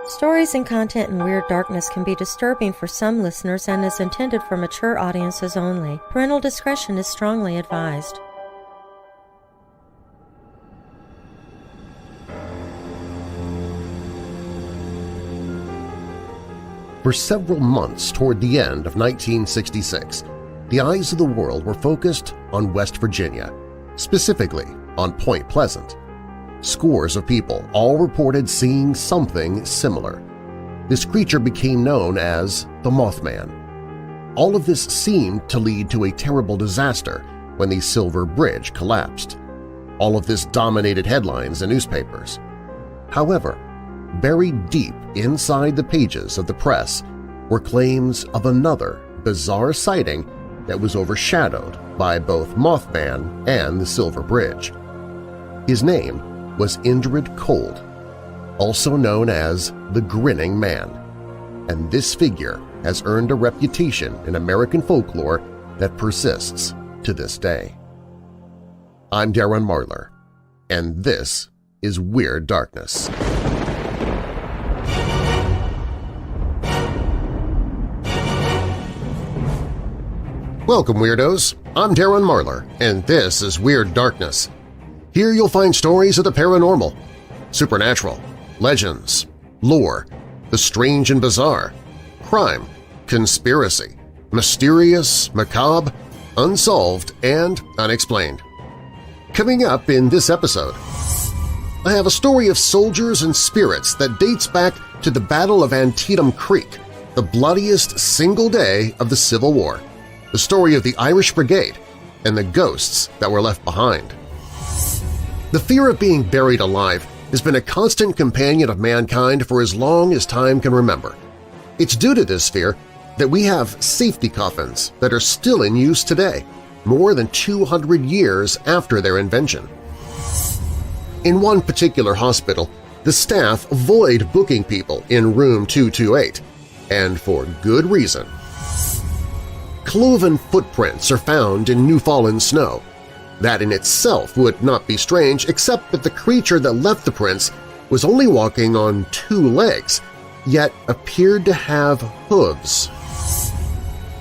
Stories and content in Weird Darkness can be disturbing for some listeners and is intended for mature audiences only. Parental discretion is strongly advised. For several months toward the end of 1966, the eyes of the world were focused on West Virginia, specifically on Point Pleasant. Scores of people all reported seeing something similar. This creature became known as the Mothman. All of this seemed to lead to a terrible disaster when the Silver Bridge collapsed. All of this dominated headlines and newspapers. However, buried deep inside the pages of the press were claims of another bizarre sighting that was overshadowed by both Mothman and the Silver Bridge. His name was Indrid Cold, also known as the Grinning Man, and this figure has earned a reputation in American folklore that persists to this day. I'm Darren Marlar, and this is Weird Darkness. Welcome, Weirdos! I'm Darren Marlar, and this is Weird Darkness. Here you'll find stories of the paranormal, supernatural, legends, lore, the strange and bizarre, crime, conspiracy, mysterious, macabre, unsolved, and unexplained. Coming up in this episode, I have a story of soldiers and spirits that dates back to the Battle of Antietam Creek, the bloodiest single day of the Civil War, the story of the Irish Brigade, and the ghosts that were left behind. The fear of being buried alive has been a constant companion of mankind for as long as time can remember. It's due to this fear that we have safety coffins that are still in use today, more than 200 years after their invention. In one particular hospital, the staff avoid booking people in room 228, and for good reason. Cloven footprints are found in new-fallen snow. That in itself would not be strange except that the creature that left the prints was only walking on 2 legs, yet appeared to have hooves.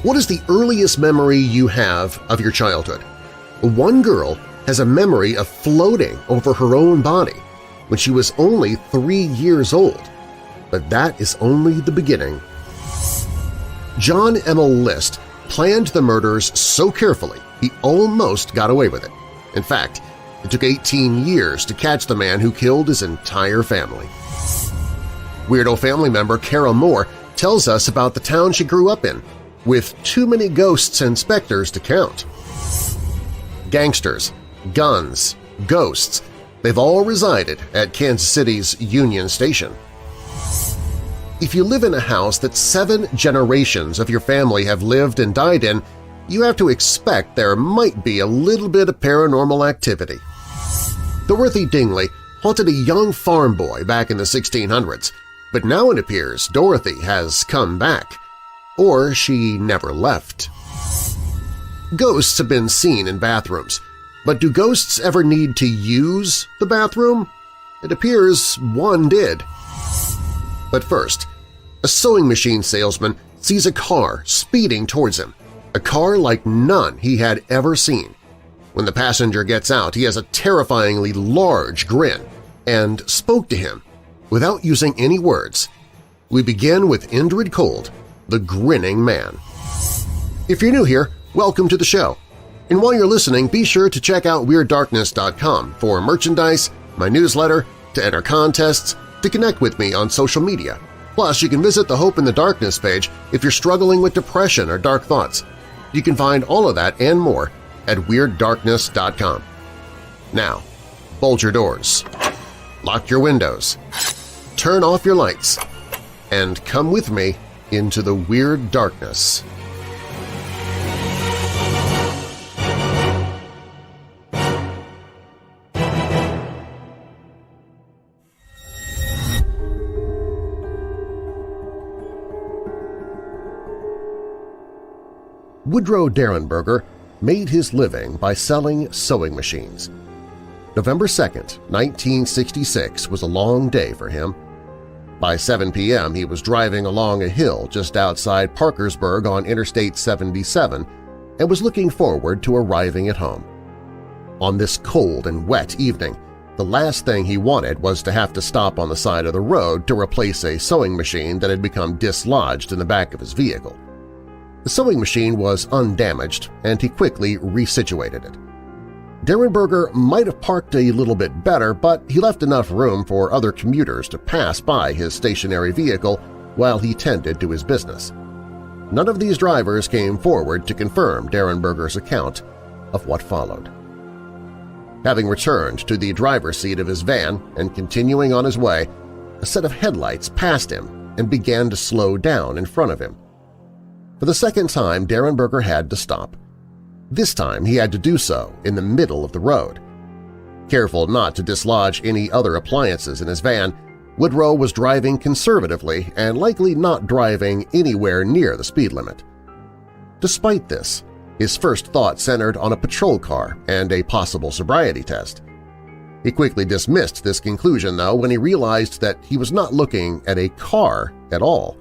What is the earliest memory you have of your childhood? One girl has a memory of floating over her own body when she was only 3 years old, but that is only the beginning. John Emil List planned the murders so carefully he almost got away with it. In fact, it took 18 years to catch the man who killed his entire family. Weirdo family member Carol Moore tells us about the town she grew up in, with too many ghosts and specters to count. Gangsters, guns, ghosts, they've all resided at Kansas City's Union Station. If you live in a house that 7 generations of your family have lived and died in, you have to expect there might be a little bit of paranormal activity. Dorothy Dingley haunted a young farm boy back in the 1600s, but now it appears Dorothy has come back, or she never left. Ghosts have been seen in bathrooms, but do ghosts ever need to use the bathroom? It appears one did. But first, a sewing machine salesman sees a car speeding towards him, a car like none he had ever seen. When the passenger gets out, he has a terrifyingly large grin and spoke to him without using any words. We begin with Indrid Cold, the Grinning Man. If you're new here, welcome to the show. And while you're listening, be sure to check out WeirdDarkness.com for merchandise, my newsletter, to enter contests, to connect with me on social media. Plus, you can visit the Hope in the Darkness page if you're struggling with depression or dark thoughts. You can find all of that and more at WeirdDarkness.com. Now, bolt your doors, lock your windows, turn off your lights, and come with me into the Weird Darkness. Woodrow Derenberger made his living by selling sewing machines. November 2nd, 1966 was a long day for him. By 7 p.m., he was driving along a hill just outside Parkersburg on Interstate 77 and was looking forward to arriving at home. On this cold and wet evening, the last thing he wanted was to have to stop on the side of the road to replace a sewing machine that had become dislodged in the back of his vehicle. The sewing machine was undamaged, and he quickly resituated it. Derenberger might have parked a little bit better, but he left enough room for other commuters to pass by his stationary vehicle while he tended to his business. None of these drivers came forward to confirm Derenberger's account of what followed. Having returned to the driver's seat of his van and continuing on his way, a set of headlights passed him and began to slow down in front of him. For the second time, Derenberger had to stop. This time he had to do so in the middle of the road. Careful not to dislodge any other appliances in his van, Woodrow was driving conservatively and likely not driving anywhere near the speed limit. Despite this, his first thought centered on a patrol car and a possible sobriety test. He quickly dismissed this conclusion, though, when he realized that he was not looking at a car at all.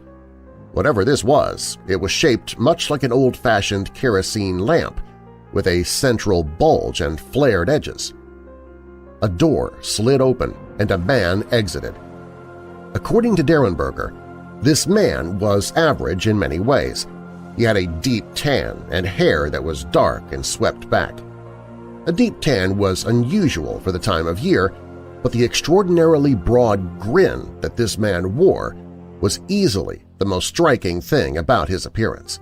Whatever this was, it was shaped much like an old-fashioned kerosene lamp, with a central bulge and flared edges. A door slid open and a man exited. According to Derenberger, this man was average in many ways. He had a deep tan and hair that was dark and swept back. A deep tan was unusual for the time of year, but the extraordinarily broad grin that this man wore was easily the most striking thing about his appearance.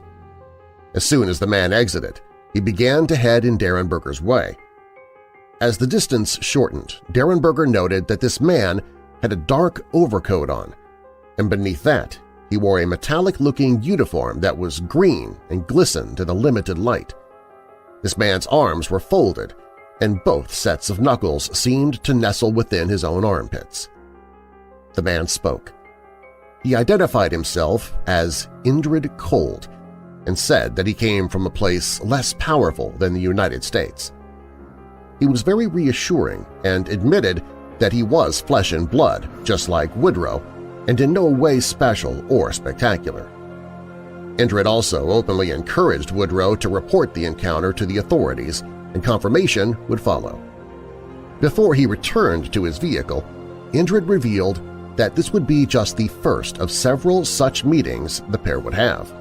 As soon as the man exited, he began to head in Derenberger's way. As the distance shortened, Derenberger noted that this man had a dark overcoat on, and beneath that he wore a metallic-looking uniform that was green and glistened in the limited light. This man's arms were folded, and both sets of knuckles seemed to nestle within his own armpits. The man spoke. He identified himself as Indrid Cold and said that he came from a place less powerful than the United States. He was very reassuring and admitted that he was flesh and blood, just like Woodrow, and in no way special or spectacular. Indrid also openly encouraged Woodrow to report the encounter to the authorities, and confirmation would follow. Before he returned to his vehicle, Indrid revealed that this would be just the first of several such meetings the pair would have.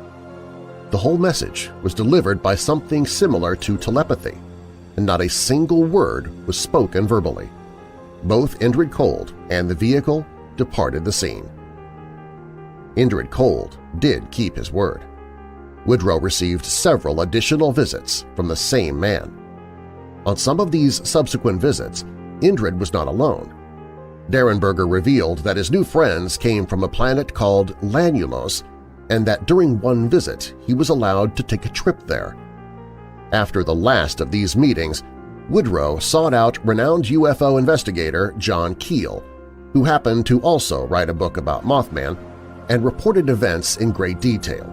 The whole message was delivered by something similar to telepathy, and not a single word was spoken verbally. Both Indrid Cold and the vehicle departed the scene. Indrid Cold did keep his word. Woodrow received several additional visits from the same man. On some of these subsequent visits, Indrid was not alone. Derenberger revealed that his new friends came from a planet called Lanulos, and that during one visit he was allowed to take a trip there. After the last of these meetings, Woodrow sought out renowned UFO investigator John Keel, who happened to also write a book about Mothman, and reported events in great detail.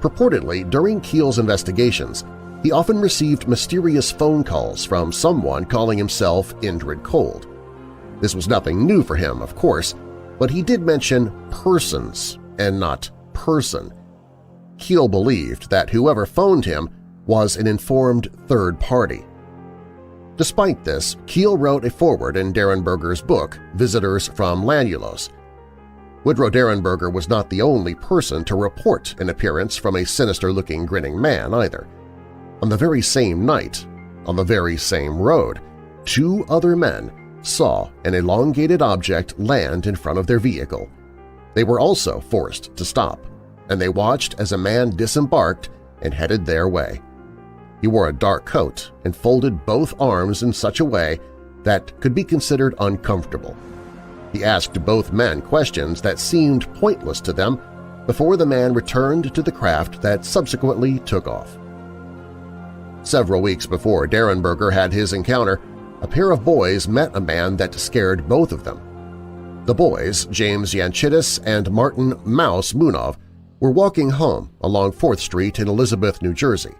Purportedly, during Keel's investigations, he often received mysterious phone calls from someone calling himself Indrid Cold. This was nothing new for him, of course, but he did mention persons and not person. Keel believed that whoever phoned him was an informed third party. Despite this, Keel wrote a foreword in Derenberger's book, Visitors from Lanulos. Woodrow Derenberger was not the only person to report an appearance from a sinister-looking grinning man either. On the very same night, on the very same road, two other men saw an elongated object land in front of their vehicle. They were also forced to stop, and they watched as a man disembarked and headed their way. He wore a dark coat and folded both arms in such a way that could be considered uncomfortable. He asked both men questions that seemed pointless to them before the man returned to the craft that subsequently took off. Several weeks before Derenberger had his encounter, a pair of boys met a man that scared both of them. The boys, James Yanchitis and Martin Mouse Munov, were walking home along 4th Street in Elizabeth, New Jersey.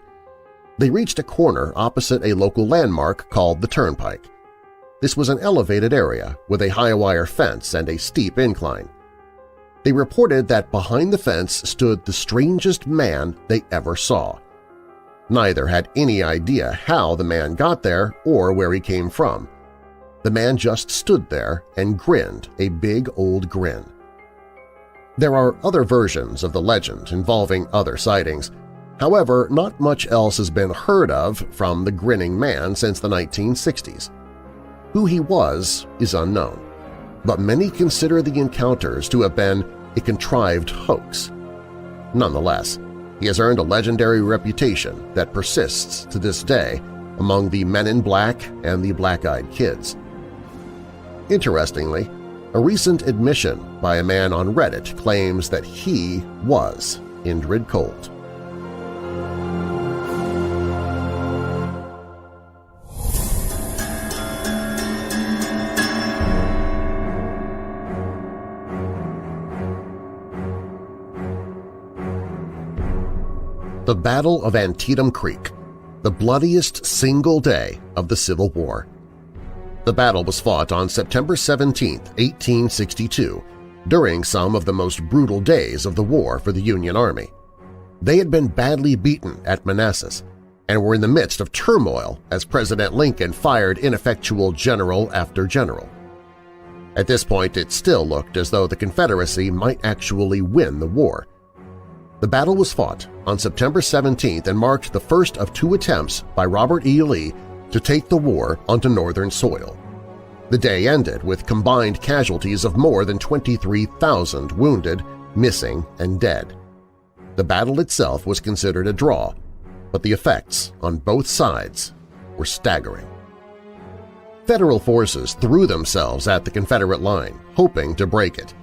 They reached a corner opposite a local landmark called the Turnpike. This was an elevated area with a high-wire fence and a steep incline. They reported that behind the fence stood the strangest man they ever saw. Neither had any idea how the man got there or where he came from. The man just stood there and grinned a big old grin. There are other versions of the legend involving other sightings. However, not much else has been heard of from the Grinning Man since the 1960s. Who he was is unknown, but many consider the encounters to have been a contrived hoax. Nonetheless, he has earned a legendary reputation that persists to this day among the Men in Black and the Black-Eyed Kids. Interestingly, a recent admission by a man on Reddit claims that he was Indrid Cold. The Battle of Antietam Creek, the bloodiest single day of the Civil War. The battle was fought on September 17, 1862, during some of the most brutal days of the war for the Union Army. They had been badly beaten at Manassas and were in the midst of turmoil as President Lincoln fired ineffectual general after general. At this point, it still looked as though the Confederacy might actually win the war. The battle was fought on September 17th and marked the first of two attempts by Robert E. Lee to take the war onto Northern soil. The day ended with combined casualties of more than 23,000 wounded, missing, and dead. The battle itself was considered a draw, but the effects on both sides were staggering. Federal forces threw themselves at the Confederate line, hoping to break it.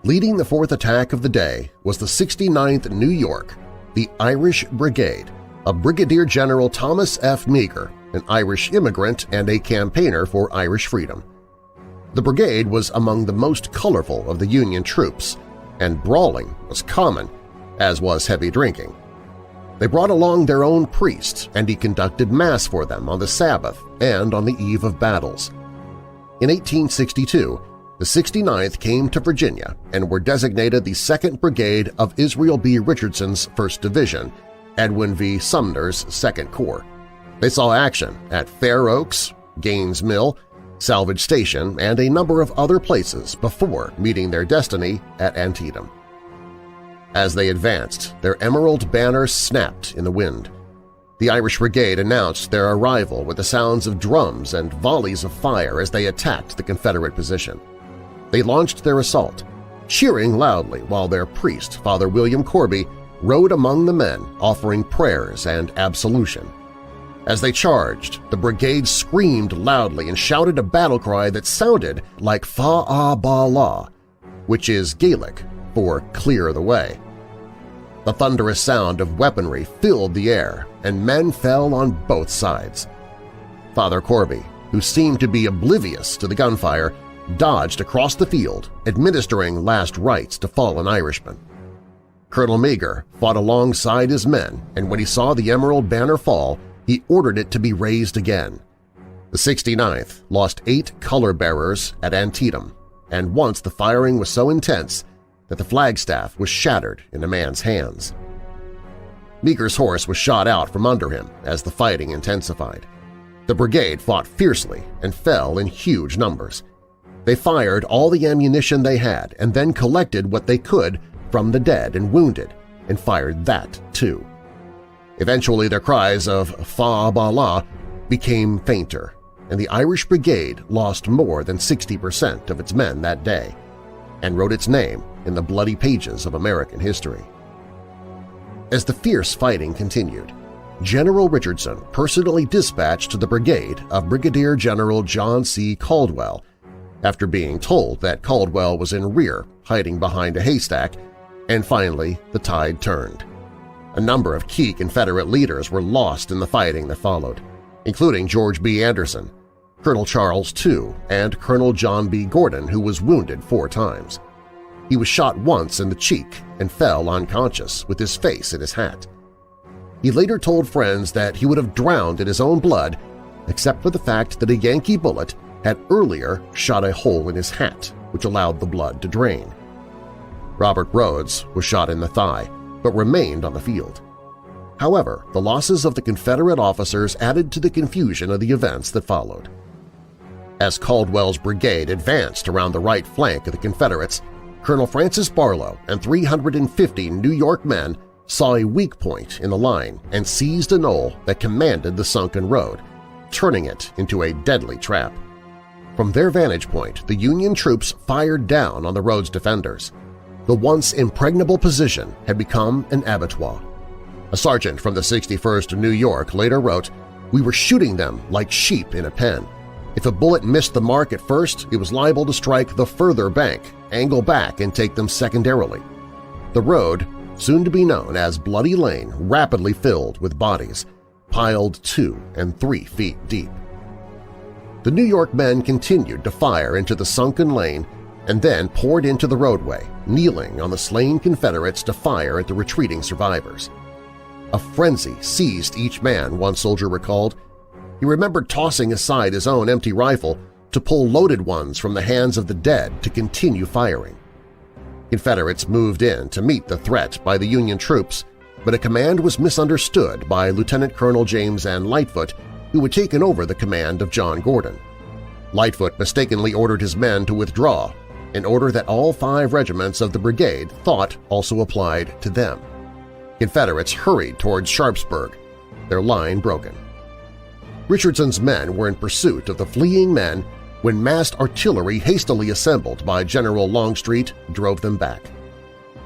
Leading the fourth attack of the day was the 69th New York, the Irish Brigade of Brigadier General Thomas F. Meagher, an Irish immigrant and a campaigner for Irish freedom. The brigade was among the most colorful of the Union troops, and brawling was common, as was heavy drinking. They brought along their own priest, and he conducted Mass for them on the Sabbath and on the eve of battles. In 1862, the 69th came to Virginia and were designated the 2nd Brigade of Israel B. Richardson's 1st Division, Edwin V. Sumner's 2nd Corps. They saw action at Fair Oaks, Gaines Mill, Salvage Station, and a number of other places before meeting their destiny at Antietam. As they advanced, their emerald banners snapped in the wind. The Irish Brigade announced their arrival with the sounds of drums and volleys of fire as they attacked the Confederate position. They launched their assault, cheering loudly while their priest, Father William Corby, rode among the men offering prayers and absolution. As they charged, the brigade screamed loudly and shouted a battle cry that sounded like Fa-a-ba-la, which is Gaelic for "clear the way." The thunderous sound of weaponry filled the air, and men fell on both sides. Father Corby, who seemed to be oblivious to the gunfire, dodged across the field, administering last rites to fallen Irishmen. Colonel Meagher fought alongside his men, and when he saw the emerald banner fall, he ordered it to be raised again. The 69th lost 8 color-bearers at Antietam, and once the firing was so intense that the flagstaff was shattered in a man's hands. Meagher's horse was shot out from under him as the fighting intensified. The brigade fought fiercely and fell in huge numbers. They fired all the ammunition they had and then collected what they could from the dead and wounded and fired that too. Eventually their cries of "Fa-ba-la" became fainter, and the Irish Brigade lost more than 60% of its men that day and wrote its name in the bloody pages of American history. As the fierce fighting continued, General Richardson personally dispatched to the brigade of Brigadier General John C. Caldwell after being told that Caldwell was in rear, hiding behind a haystack, and finally the tide turned. A number of key Confederate leaders were lost in the fighting that followed, including George B. Anderson, Colonel Charles II, and Colonel John B. Gordon, who was wounded 4 times. He was shot once in the cheek and fell unconscious with his face in his hat. He later told friends that he would have drowned in his own blood except for the fact that a Yankee bullet had earlier shot a hole in his hat, which allowed the blood to drain. Robert Rhodes was shot in the thigh, but remained on the field. However, the losses of the Confederate officers added to the confusion of the events that followed. As Caldwell's brigade advanced around the right flank of the Confederates, Colonel Francis Barlow and 350 New York men saw a weak point in the line and seized a knoll that commanded the sunken road, turning it into a deadly trap. From their vantage point, the Union troops fired down on the road's defenders. The once impregnable position had become an abattoir. A sergeant from the 61st New York later wrote, "We were shooting them like sheep in a pen. If a bullet missed the mark at first, it was liable to strike the further bank, angle back, and take them secondarily." The road, soon to be known as Bloody Lane, rapidly filled with bodies, piled 2 and 3 feet deep. The New York men continued to fire into the sunken lane and then poured into the roadway, kneeling on the slain Confederates to fire at the retreating survivors. A frenzy seized each man, one soldier recalled. He remembered tossing aside his own empty rifle to pull loaded ones from the hands of the dead to continue firing. Confederates moved in to meet the threat by the Union troops, but a command was misunderstood by Lieutenant Colonel James N. Lightfoot, who had taken over the command of John Gordon. Lightfoot mistakenly ordered his men to withdraw, an order that all 5 regiments of the brigade thought also applied to them. Confederates hurried towards Sharpsburg, their line broken. Richardson's men were in pursuit of the fleeing men when massed artillery hastily assembled by General Longstreet drove them back.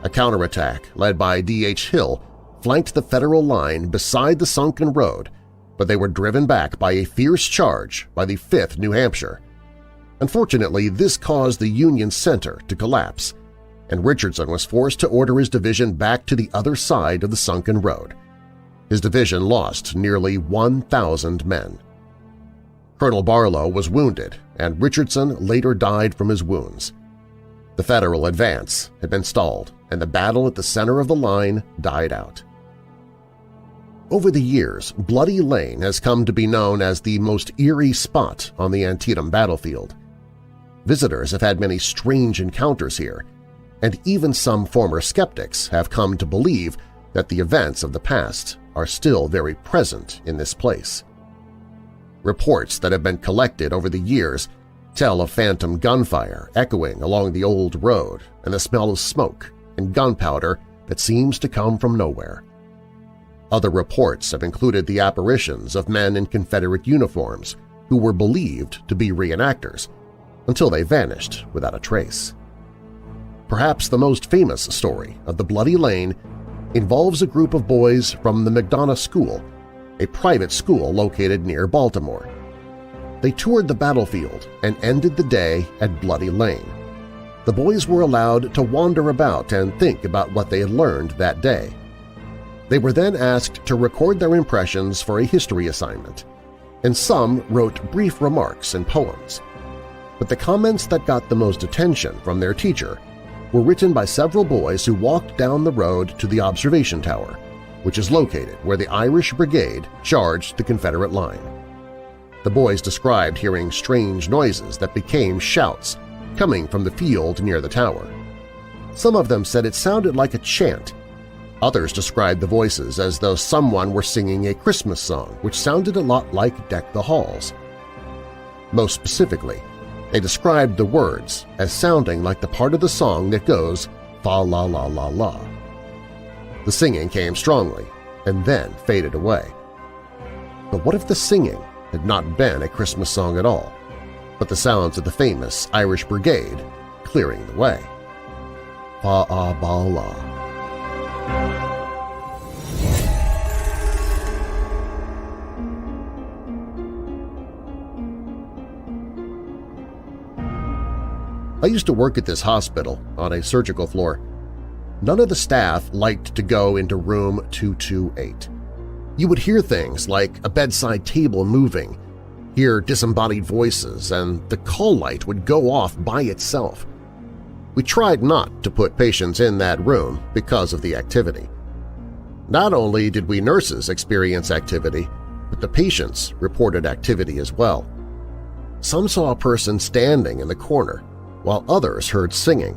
A counterattack led by D.H. Hill flanked the Federal line beside the sunken road, but they were driven back by a fierce charge by the 5th New Hampshire. Unfortunately, this caused the Union center to collapse, and Richardson was forced to order his division back to the other side of the sunken road. His division lost nearly 1,000 men. Colonel Barlow was wounded, and Richardson later died from his wounds. The Federal advance had been stalled, and the battle at the center of the line died out. Over the years, Bloody Lane has come to be known as the most eerie spot on the Antietam battlefield. Visitors have had many strange encounters here, and even some former skeptics have come to believe that the events of the past are still very present in this place. Reports that have been collected over the years tell of phantom gunfire echoing along the old road and the smell of smoke and gunpowder that seems to come from nowhere. Other reports have included the apparitions of men in Confederate uniforms who were believed to be reenactors until they vanished without a trace. Perhaps the most famous story of the Bloody Lane involves a group of boys from the McDonough School, a private school located near Baltimore. They toured the battlefield and ended the day at Bloody Lane. The boys were allowed to wander about and think about what they had learned that day. They were then asked to record their impressions for a history assignment, and some wrote brief remarks and poems. But the comments that got the most attention from their teacher were written by several boys who walked down the road to the observation tower, which is located where the Irish Brigade charged the Confederate line. The boys described hearing strange noises that became shouts coming from the field near the tower. Some of them said it sounded like a chant. Others described the voices as though someone were singing a Christmas song which sounded a lot like Deck the Halls. Most specifically, they described the words as sounding like the part of the song that goes fa-la-la-la-la. The singing came strongly and then faded away. But what if the singing had not been a Christmas song at all, but the sounds of the famous Irish Brigade clearing the way? Fa-a-ba-la. I used to work at this hospital on a surgical floor. None of the staff liked to go into room 228. You would hear things like a bedside table moving, hear disembodied voices, and the call light would go off by itself. We tried not to put patients in that room because of the activity. Not only did we nurses experience activity, but the patients reported activity as well. Some saw a person standing in the corner, while others heard singing.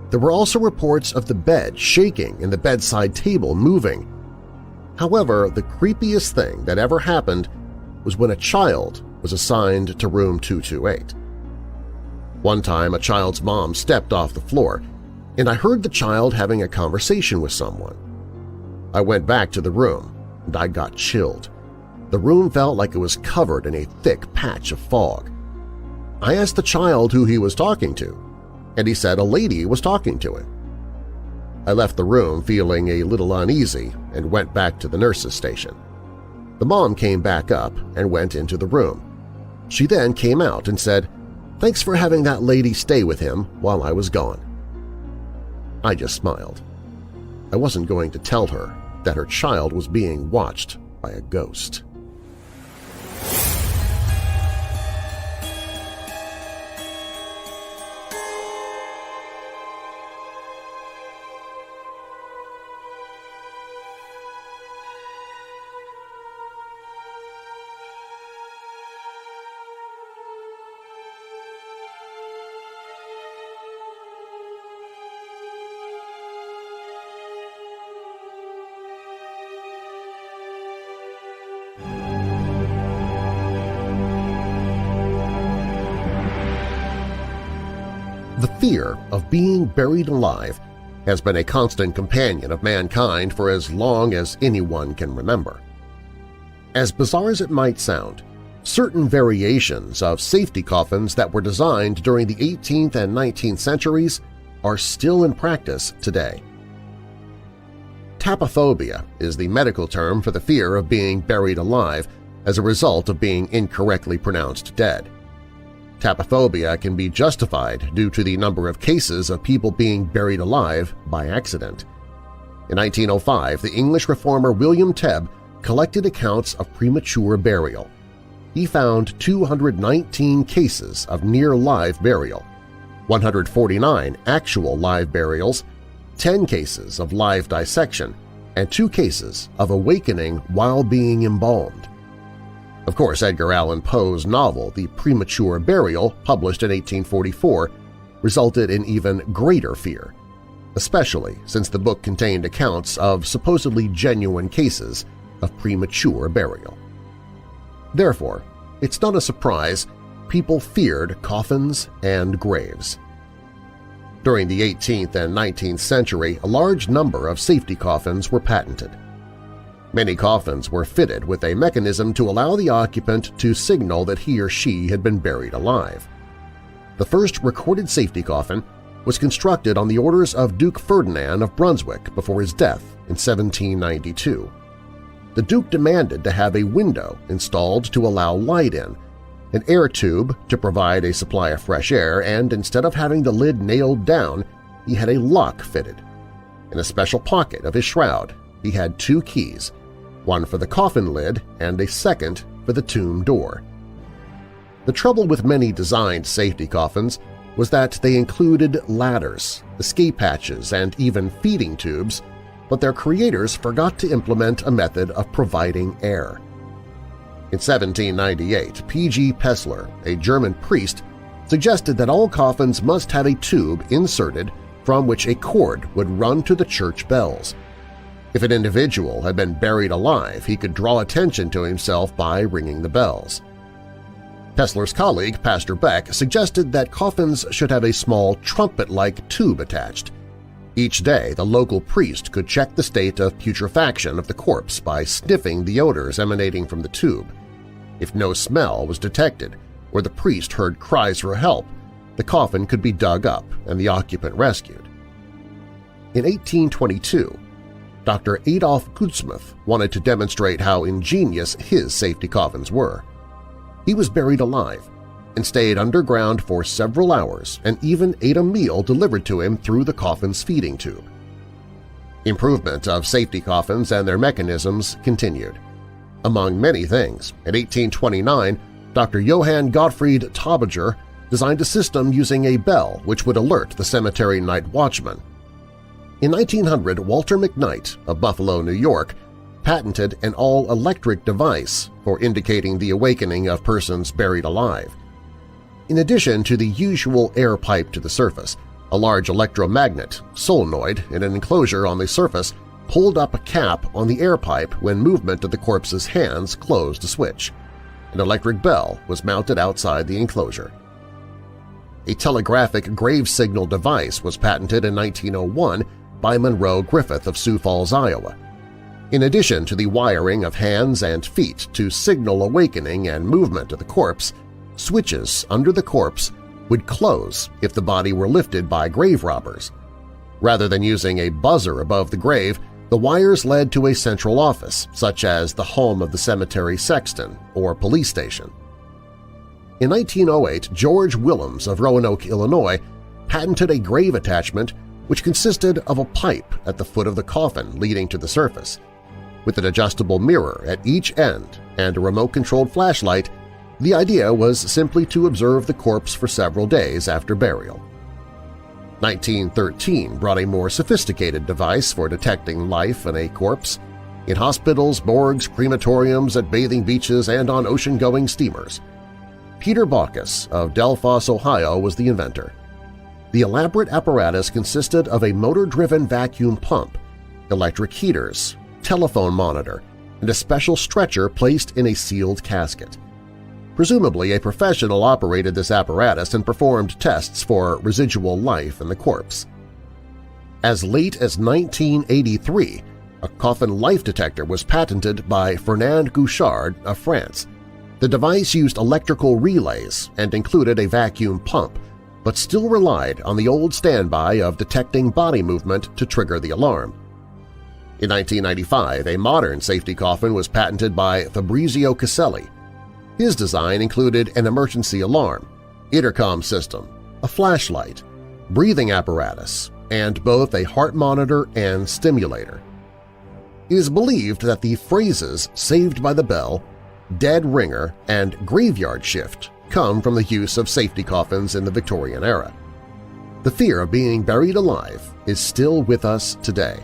There were also reports of the bed shaking and the bedside table moving. However, the creepiest thing that ever happened was when a child was assigned to room 228. One time, a child's mom stepped off the floor, and I heard the child having a conversation with someone. I went back to the room, and I got chilled. The room felt like it was covered in a thick patch of fog. I asked the child who he was talking to, and he said a lady was talking to him. I left the room feeling a little uneasy and went back to the nurse's station. The mom came back up and went into the room. She then came out and said, "Thanks for having that lady stay with him while I was gone." I just smiled. I wasn't going to tell her that her child was being watched by a ghost. The fear of being buried alive has been a constant companion of mankind for as long as anyone can remember. As bizarre as it might sound, certain variations of safety coffins that were designed during the 18th and 19th centuries are still in practice today. Tapophobia is the medical term for the fear of being buried alive as a result of being incorrectly pronounced dead. Tapophobia can be justified due to the number of cases of people being buried alive by accident. In 1905, the English reformer William Tebb collected accounts of premature burial. He found 219 cases of near-live burial, 149 actual live burials, 10 cases of live dissection, and 2 cases of awakening while being embalmed. Of course, Edgar Allan Poe's novel The Premature Burial, published in 1844, resulted in even greater fear, especially since the book contained accounts of supposedly genuine cases of premature burial. Therefore, it's not a surprise people feared coffins and graves. During the 18th and 19th century, a large number of safety coffins were patented. Many coffins were fitted with a mechanism to allow the occupant to signal that he or she had been buried alive. The first recorded safety coffin was constructed on the orders of Duke Ferdinand of Brunswick before his death in 1792. The Duke demanded to have a window installed to allow light in, an air tube to provide a supply of fresh air, and instead of having the lid nailed down, he had a lock fitted. In a special pocket of his shroud, he had 2 keys, one for the coffin lid and a second for the tomb door. The trouble with many designed safety coffins was that they included ladders, escape hatches, and even feeding tubes, but their creators forgot to implement a method of providing air. In 1798, P.G. Pessler, a German priest, suggested that all coffins must have a tube inserted from which a cord would run to the church bells. If an individual had been buried alive, he could draw attention to himself by ringing the bells. Pessler's colleague, Pastor Beck, suggested that coffins should have a small trumpet-like tube attached. Each day, the local priest could check the state of putrefaction of the corpse by sniffing the odors emanating from the tube. If no smell was detected or the priest heard cries for help, the coffin could be dug up and the occupant rescued. In 1822, Dr. Adolf Gutsmuth wanted to demonstrate how ingenious his safety coffins were. He was buried alive and stayed underground for several hours and even ate a meal delivered to him through the coffin's feeding tube. Improvement of safety coffins and their mechanisms continued. Among many things, in 1829, Dr. Johann Gottfried Taubiger designed a system using a bell which would alert the cemetery night watchman. In 1900, Walter McKnight of Buffalo, New York, patented an all-electric device for indicating the awakening of persons buried alive. In addition to the usual air pipe to the surface, A large electromagnet, solenoid, in an enclosure on the surface pulled up a cap on the air pipe when movement of the corpse's hands closed a switch. An electric bell was mounted outside the enclosure. A telegraphic grave signal device was patented in 1901 by Monroe Griffith of Sioux Falls, Iowa. In addition to the wiring of hands and feet to signal awakening and movement of the corpse, switches under the corpse would close if the body were lifted by grave robbers. Rather than using a buzzer above the grave, the wires led to a central office, such as the home of the cemetery sexton or police station. In 1908, George Willems of Roanoke, Illinois, patented a grave attachment which consisted of a pipe at the foot of the coffin leading to the surface. With an adjustable mirror at each end and a remote-controlled flashlight, the idea was simply to observe the corpse for several days after burial. 1913 brought a more sophisticated device for detecting life in a corpse in hospitals, morgues, crematoriums, at bathing beaches, and on ocean-going steamers. Peter Baucus of Delphos, Ohio, was the inventor. The elaborate apparatus consisted of a motor-driven vacuum pump, electric heaters, telephone monitor, and a special stretcher placed in a sealed casket. Presumably, a professional operated this apparatus and performed tests for residual life in the corpse. As late as 1983, a coffin life detector was patented by Fernand Gouchard of France. The device used electrical relays and included a vacuum pump, but still relied on the old standby of detecting body movement to trigger the alarm. In 1995, a modern safety coffin was patented by Fabrizio Caselli. His design included an emergency alarm, intercom system, a flashlight, breathing apparatus, and both a heart monitor and stimulator. It is believed that the phrases "saved by the bell," "dead ringer," and "graveyard shift" come from the use of safety coffins in the Victorian era. The fear of being buried alive is still with us today.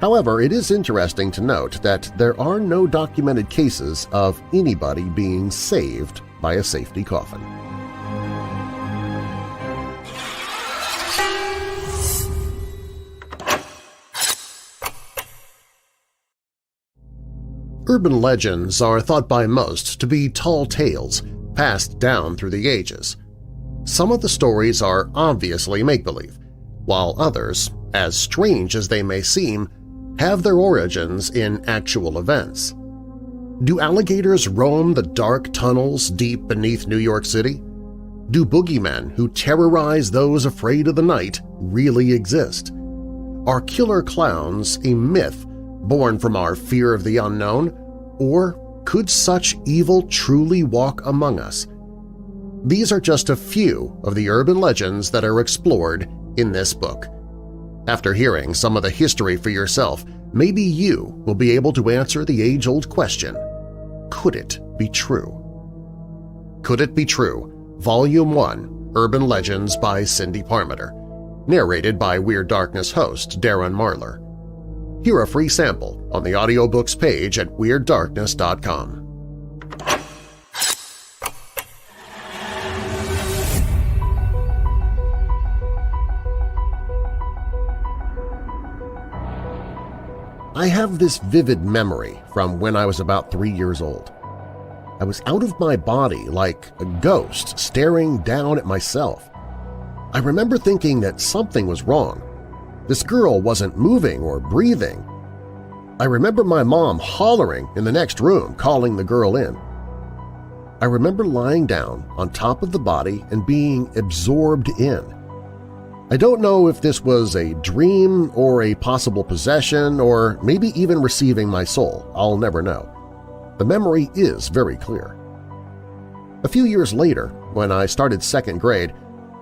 However, it is interesting to note that there are no documented cases of anybody being saved by a safety coffin. Urban legends are thought by most to be tall tales passed down through the ages. Some of the stories are obviously make-believe, while others, as strange as they may seem, have their origins in actual events. Do alligators roam the dark tunnels deep beneath New York City? Do boogeymen who terrorize those afraid of the night really exist? Are killer clowns a myth born from our fear of the unknown, or could such evil truly walk among us? These are just a few of the urban legends that are explored in this book. After hearing some of the history for yourself, maybe you will be able to answer the age-old question, could it be true? Could It Be True? Volume 1, Urban Legends by Cindy Parmenter, narrated by Weird Darkness host Darren Marlar. Hear a free sample on the audiobooks page at WeirdDarkness.com. I have this vivid memory from when I was about 3 years old. I was out of my body like a ghost staring down at myself. I remember thinking that something was wrong. This girl wasn't moving or breathing. I remember my mom hollering in the next room, calling the girl in. I remember lying down on top of the body and being absorbed in. I don't know if this was a dream or a possible possession or maybe even receiving my soul. I'll never know. The memory is very clear. A few years later, when I started second grade,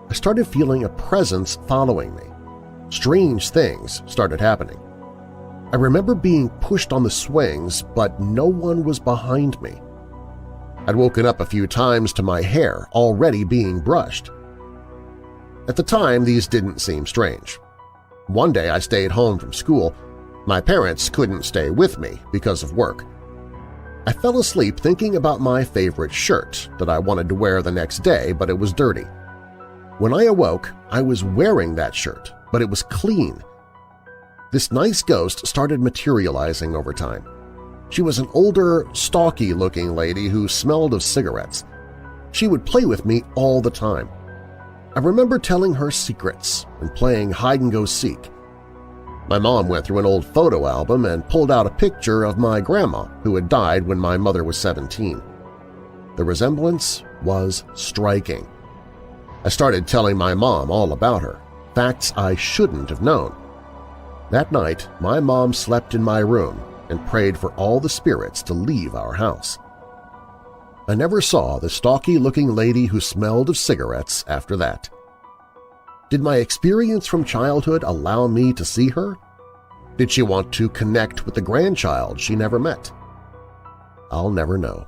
I started feeling a presence following me. Strange things started happening. I remember being pushed on the swings, but no one was behind me. I'd woken up a few times to my hair already being brushed. At the time, these didn't seem strange. One day I stayed home from school. My parents couldn't stay with me because of work. I fell asleep thinking about my favorite shirt that I wanted to wear the next day, but it was dirty. When I awoke, I was wearing that shirt, but it was clean. This nice ghost started materializing over time. She was an older, stalky-looking lady who smelled of cigarettes. She would play with me all the time. I remember telling her secrets and playing hide-and-go-seek. My mom went through an old photo album and pulled out a picture of my grandma who had died when my mother was 17. The resemblance was striking. I started telling my mom all about her, facts I shouldn't have known. That night, my mom slept in my room and prayed for all the spirits to leave our house. I never saw the stalky-looking lady who smelled of cigarettes after that. Did my experience from childhood allow me to see her? Did she want to connect with the grandchild she never met? I'll never know.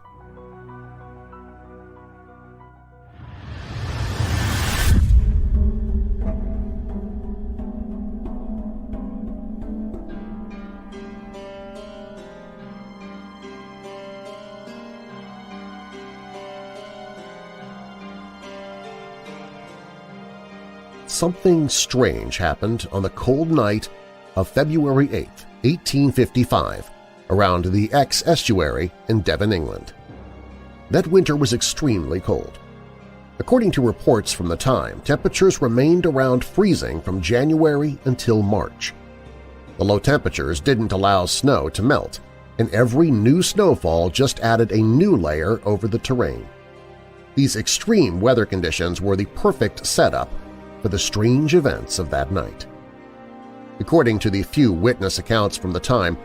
Something strange happened on the cold night of February 8, 1855, around the Exe estuary in Devon, England. That winter was extremely cold. According to reports from the time, temperatures remained around freezing from January until March. The low temperatures didn't allow snow to melt, and every new snowfall just added a new layer over the terrain. These extreme weather conditions were the perfect setup for the strange events of that night. According to the few witness accounts from the time,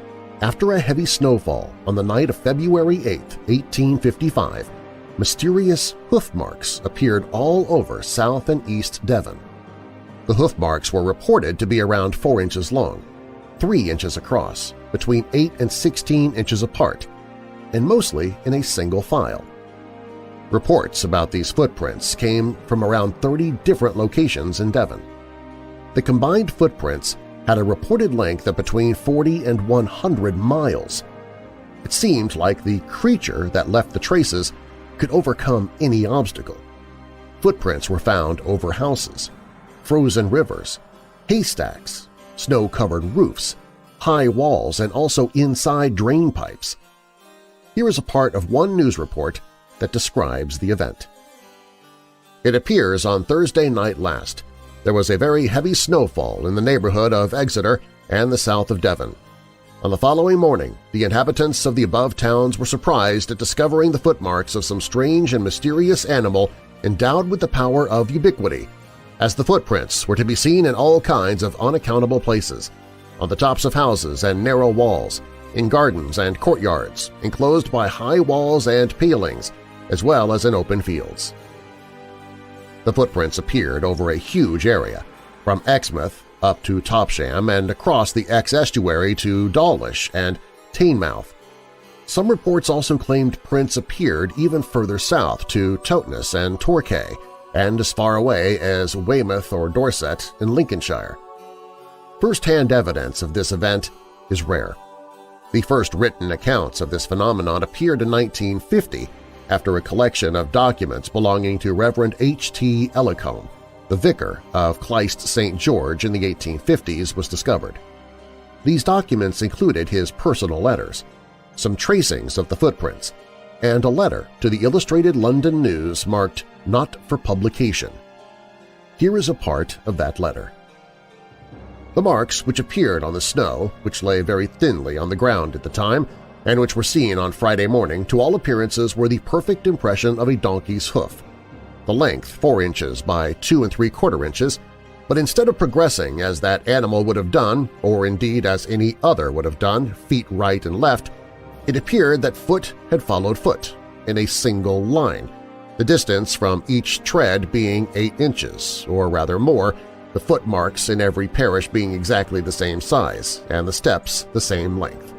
after a heavy snowfall on the night of February 8, 1855, mysterious hoof marks appeared all over South and East Devon. The hoof marks were reported to be around 4 inches long, 3 inches across, between 8 and 16 inches apart, and mostly in a single file. Reports about these footprints came from around 30 different locations in Devon. The combined footprints had a reported length of between 40 and 100 miles. It seemed like the creature that left the traces could overcome any obstacle. Footprints were found over houses, frozen rivers, haystacks, snow-covered roofs, high walls, and also inside drain pipes. Here is a part of one news report that describes the event. It appears on Thursday night last, there was a very heavy snowfall in the neighborhood of Exeter and the south of Devon. On the following morning, the inhabitants of the above towns were surprised at discovering the footmarks of some strange and mysterious animal endowed with the power of ubiquity, as the footprints were to be seen in all kinds of unaccountable places, on the tops of houses and narrow walls, in gardens and courtyards, enclosed by high walls and palings, as well as in open fields. The footprints appeared over a huge area, from Exmouth up to Topsham and across the Exe estuary to Dawlish and Teignmouth. Some reports also claimed prints appeared even further south to Totnes and Torquay, and as far away as Weymouth or Dorset in Lincolnshire. First-hand evidence of this event is rare. The first written accounts of this phenomenon appeared in 1950 after a collection of documents belonging to Reverend H.T. Ellicombe, the vicar of Kleist St. George in the 1850s, was discovered. These documents included his personal letters, some tracings of the footprints, and a letter to the Illustrated London News marked "Not for Publication." Here is a part of that letter. The marks which appeared on the snow, which lay very thinly on the ground at the time, and which were seen on Friday morning, to all appearances were the perfect impression of a donkey's hoof. The length 4 inches by 2 3/4 inches, but instead of progressing as that animal would have done, or indeed as any other would have done, feet right and left, it appeared that foot had followed foot in a single line, the distance from each tread being 8 inches, or rather more, the foot marks in every parish being exactly the same size and the steps the same length.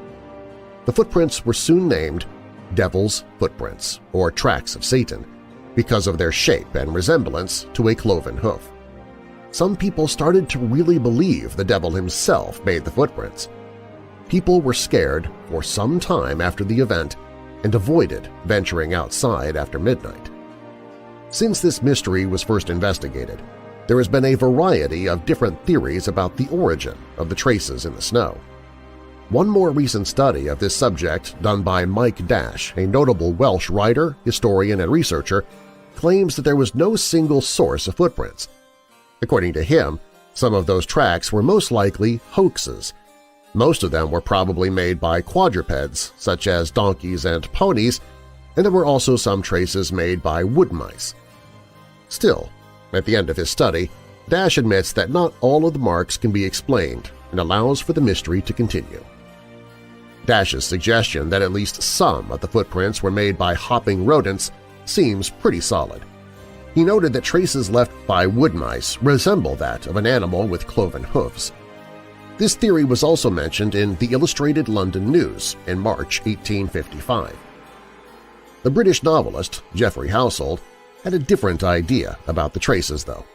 The footprints were soon named Devil's Footprints, or Tracks of Satan, because of their shape and resemblance to a cloven hoof. Some people started to really believe the devil himself made the footprints. People were scared for some time after the event and avoided venturing outside after midnight. Since this mystery was first investigated, there has been a variety of different theories about the origin of the traces in the snow. One more recent study of this subject done by Mike Dash, a notable Welsh writer, historian, and researcher, claims that there was no single source of footprints. According to him, some of those tracks were most likely hoaxes. Most of them were probably made by quadrupeds, such as donkeys and ponies, and there were also some traces made by wood mice. Still, at the end of his study, Dash admits that not all of the marks can be explained and allows for the mystery to continue. Dash's suggestion that at least some of the footprints were made by hopping rodents seems pretty solid. He noted that traces left by wood mice resemble that of an animal with cloven hoofs. This theory was also mentioned in the Illustrated London News in March 1855. The British novelist Geoffrey Household had a different idea about the traces, though.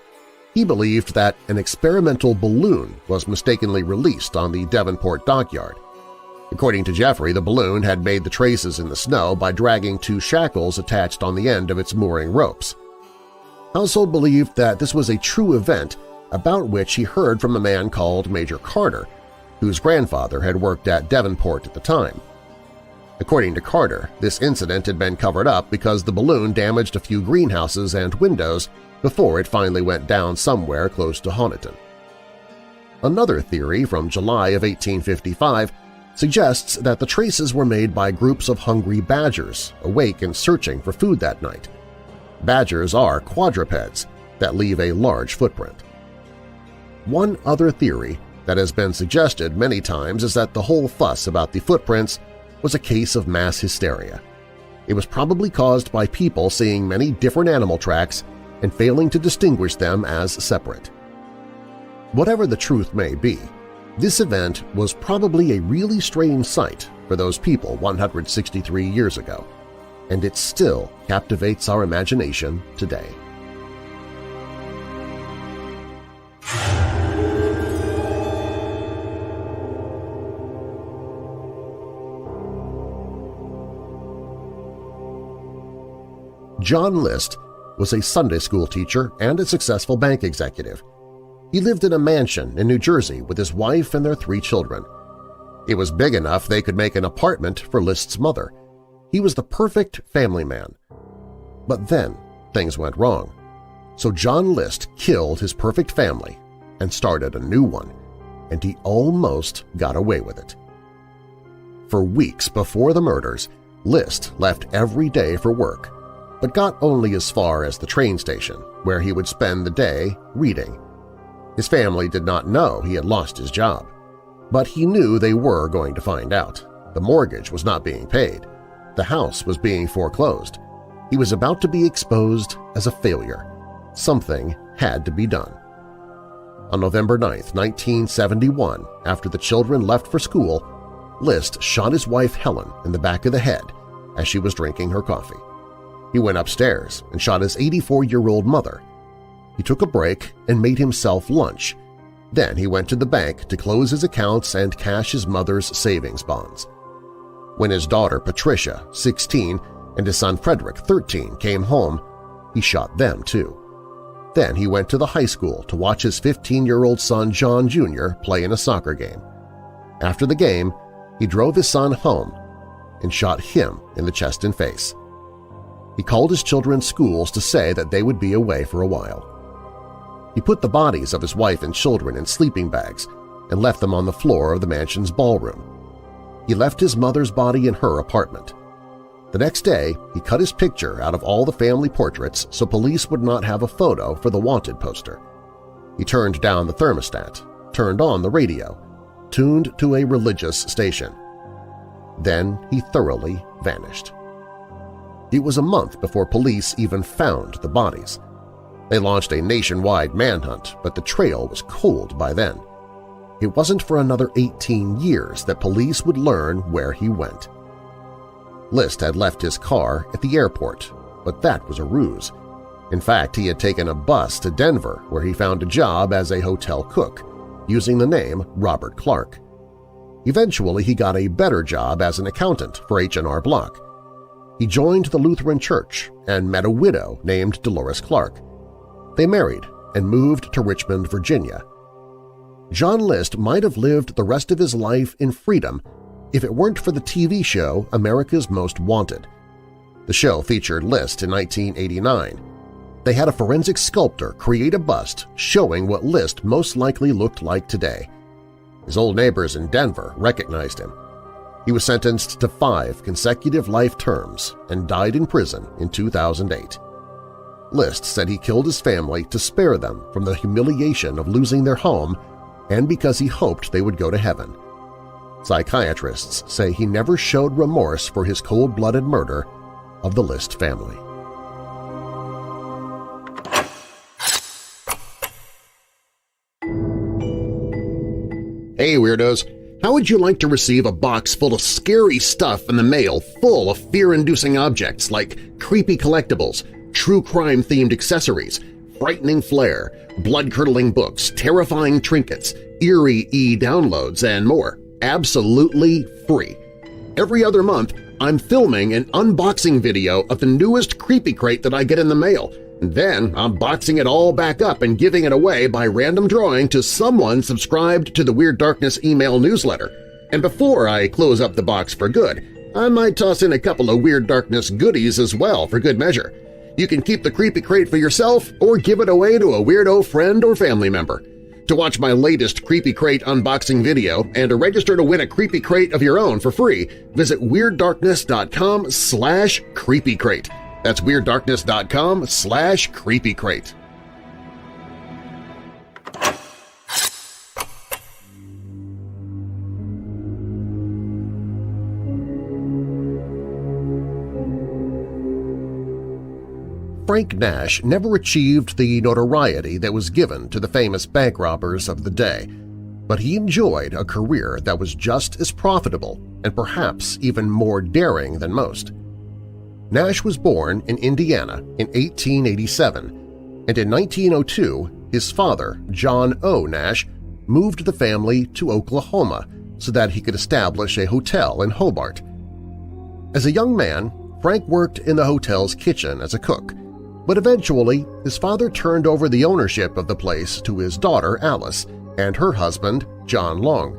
He believed that an experimental balloon was mistakenly released on the Devonport dockyard. According to Geoffrey, the balloon had made the traces in the snow by dragging two shackles attached on the end of its mooring ropes. Household believed that this was a true event about which he heard from a man called Major Carter, whose grandfather had worked at Devonport at the time. According to Carter, this incident had been covered up because the balloon damaged a few greenhouses and windows before it finally went down somewhere close to Honiton. Another theory from July of 1855 suggests that the traces were made by groups of hungry badgers awake and searching for food that night. Badgers are quadrupeds that leave a large footprint. One other theory that has been suggested many times is that the whole fuss about the footprints was a case of mass hysteria. It was probably caused by people seeing many different animal tracks and failing to distinguish them as separate. Whatever the truth may be, this event was probably a really strange sight for those people 163 years ago, and it still captivates our imagination today. John List was a Sunday school teacher and a successful bank executive. He lived in a mansion in New Jersey with his wife and their 3 children. It was big enough they could make an apartment for List's mother. He was the perfect family man. But then things went wrong. So John List killed his perfect family and started a new one, and he almost got away with it. For weeks before the murders, List left every day for work, but got only as far as the train station, where he would spend the day reading. His family did not know he had lost his job, but he knew they were going to find out. The mortgage was not being paid. The house was being foreclosed. He was about to be exposed as a failure. Something had to be done. On November 9, 1971, after the children left for school, List shot his wife Helen in the back of the head as she was drinking her coffee. He went upstairs and shot his 84-year-old mother. He took a break and made himself lunch. Then he went to the bank to close his accounts and cash his mother's savings bonds. When his daughter Patricia, 16, and his son Frederick, 13, came home, he shot them too. Then he went to the high school to watch his 15-year-old son John Jr. play in a soccer game. After the game, he drove his son home and shot him in the chest and face. He called his children's schools to say that they would be away for a while. He put the bodies of his wife and children in sleeping bags and left them on the floor of the mansion's ballroom. He left his mother's body in her apartment. The next day, he cut his picture out of all the family portraits so police would not have a photo for the wanted poster. He turned down the thermostat, turned on the radio, tuned to a religious station. Then he thoroughly vanished. It was a month before police even found the bodies. They launched a nationwide manhunt, but the trail was cold by then. It wasn't for another 18 years that police would learn where he went. List had left his car at the airport, but that was a ruse. In fact, he had taken a bus to Denver where he found a job as a hotel cook, using the name Robert Clark. Eventually, he got a better job as an accountant for H&R Block. he joined the Lutheran Church and met a widow named Dolores Clark. They married and moved to Richmond, Virginia. John List might have lived the rest of his life in freedom if it weren't for the TV show America's Most Wanted. The show featured List in 1989. They had a forensic sculptor create a bust showing what List most likely looked like today. His old neighbors in Denver recognized him. He was sentenced to 5 consecutive life terms and died in prison in 2008. List said he killed his family to spare them from the humiliation of losing their home and because he hoped they would go to heaven. Psychiatrists say he never showed remorse for his cold-blooded murder of the List family. Hey Weirdos! How would you like to receive a box full of scary stuff in the mail full of fear-inducing objects like creepy collectibles, true crime-themed accessories, frightening flair, blood-curdling books, terrifying trinkets, eerie e-downloads, and more, absolutely free? Every other month, I'm filming an unboxing video of the newest Creepy Crate that I get in the mail, and then I'm boxing it all back up and giving it away by random drawing to someone subscribed to the Weird Darkness email newsletter. And before I close up the box for good, I might toss in a couple of Weird Darkness goodies as well for good measure. You can keep the Creepy Crate for yourself or give it away to a weirdo friend or family member. To watch my latest Creepy Crate unboxing video and to register to win a Creepy Crate of your own for free, visit WeirdDarkness.com/creepycrate. That's WeirdDarkness.com/creepycrate. Frank Nash never achieved the notoriety that was given to the famous bank robbers of the day, but he enjoyed a career that was just as profitable and perhaps even more daring than most. Nash was born in Indiana in 1887, and in 1902 his father, John O. Nash, moved the family to Oklahoma so that he could establish a hotel in Hobart. As a young man, Frank worked in the hotel's kitchen as a cook, but eventually his father turned over the ownership of the place to his daughter Alice and her husband John Long.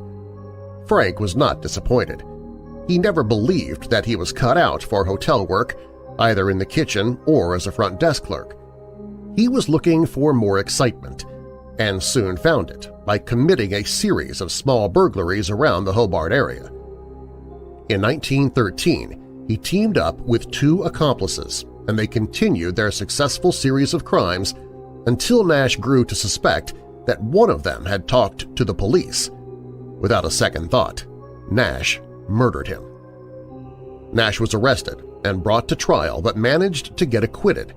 Frank was not disappointed. He never believed that he was cut out for hotel work, either in the kitchen or as a front desk clerk. He was looking for more excitement, and soon found it by committing a series of small burglaries around the Hobart area. In 1913, he teamed up with 2 accomplices, and they continued their successful series of crimes until Nash grew to suspect that one of them had talked to the police. Without a second thought, Nash murdered him. Nash was arrested and brought to trial but managed to get acquitted.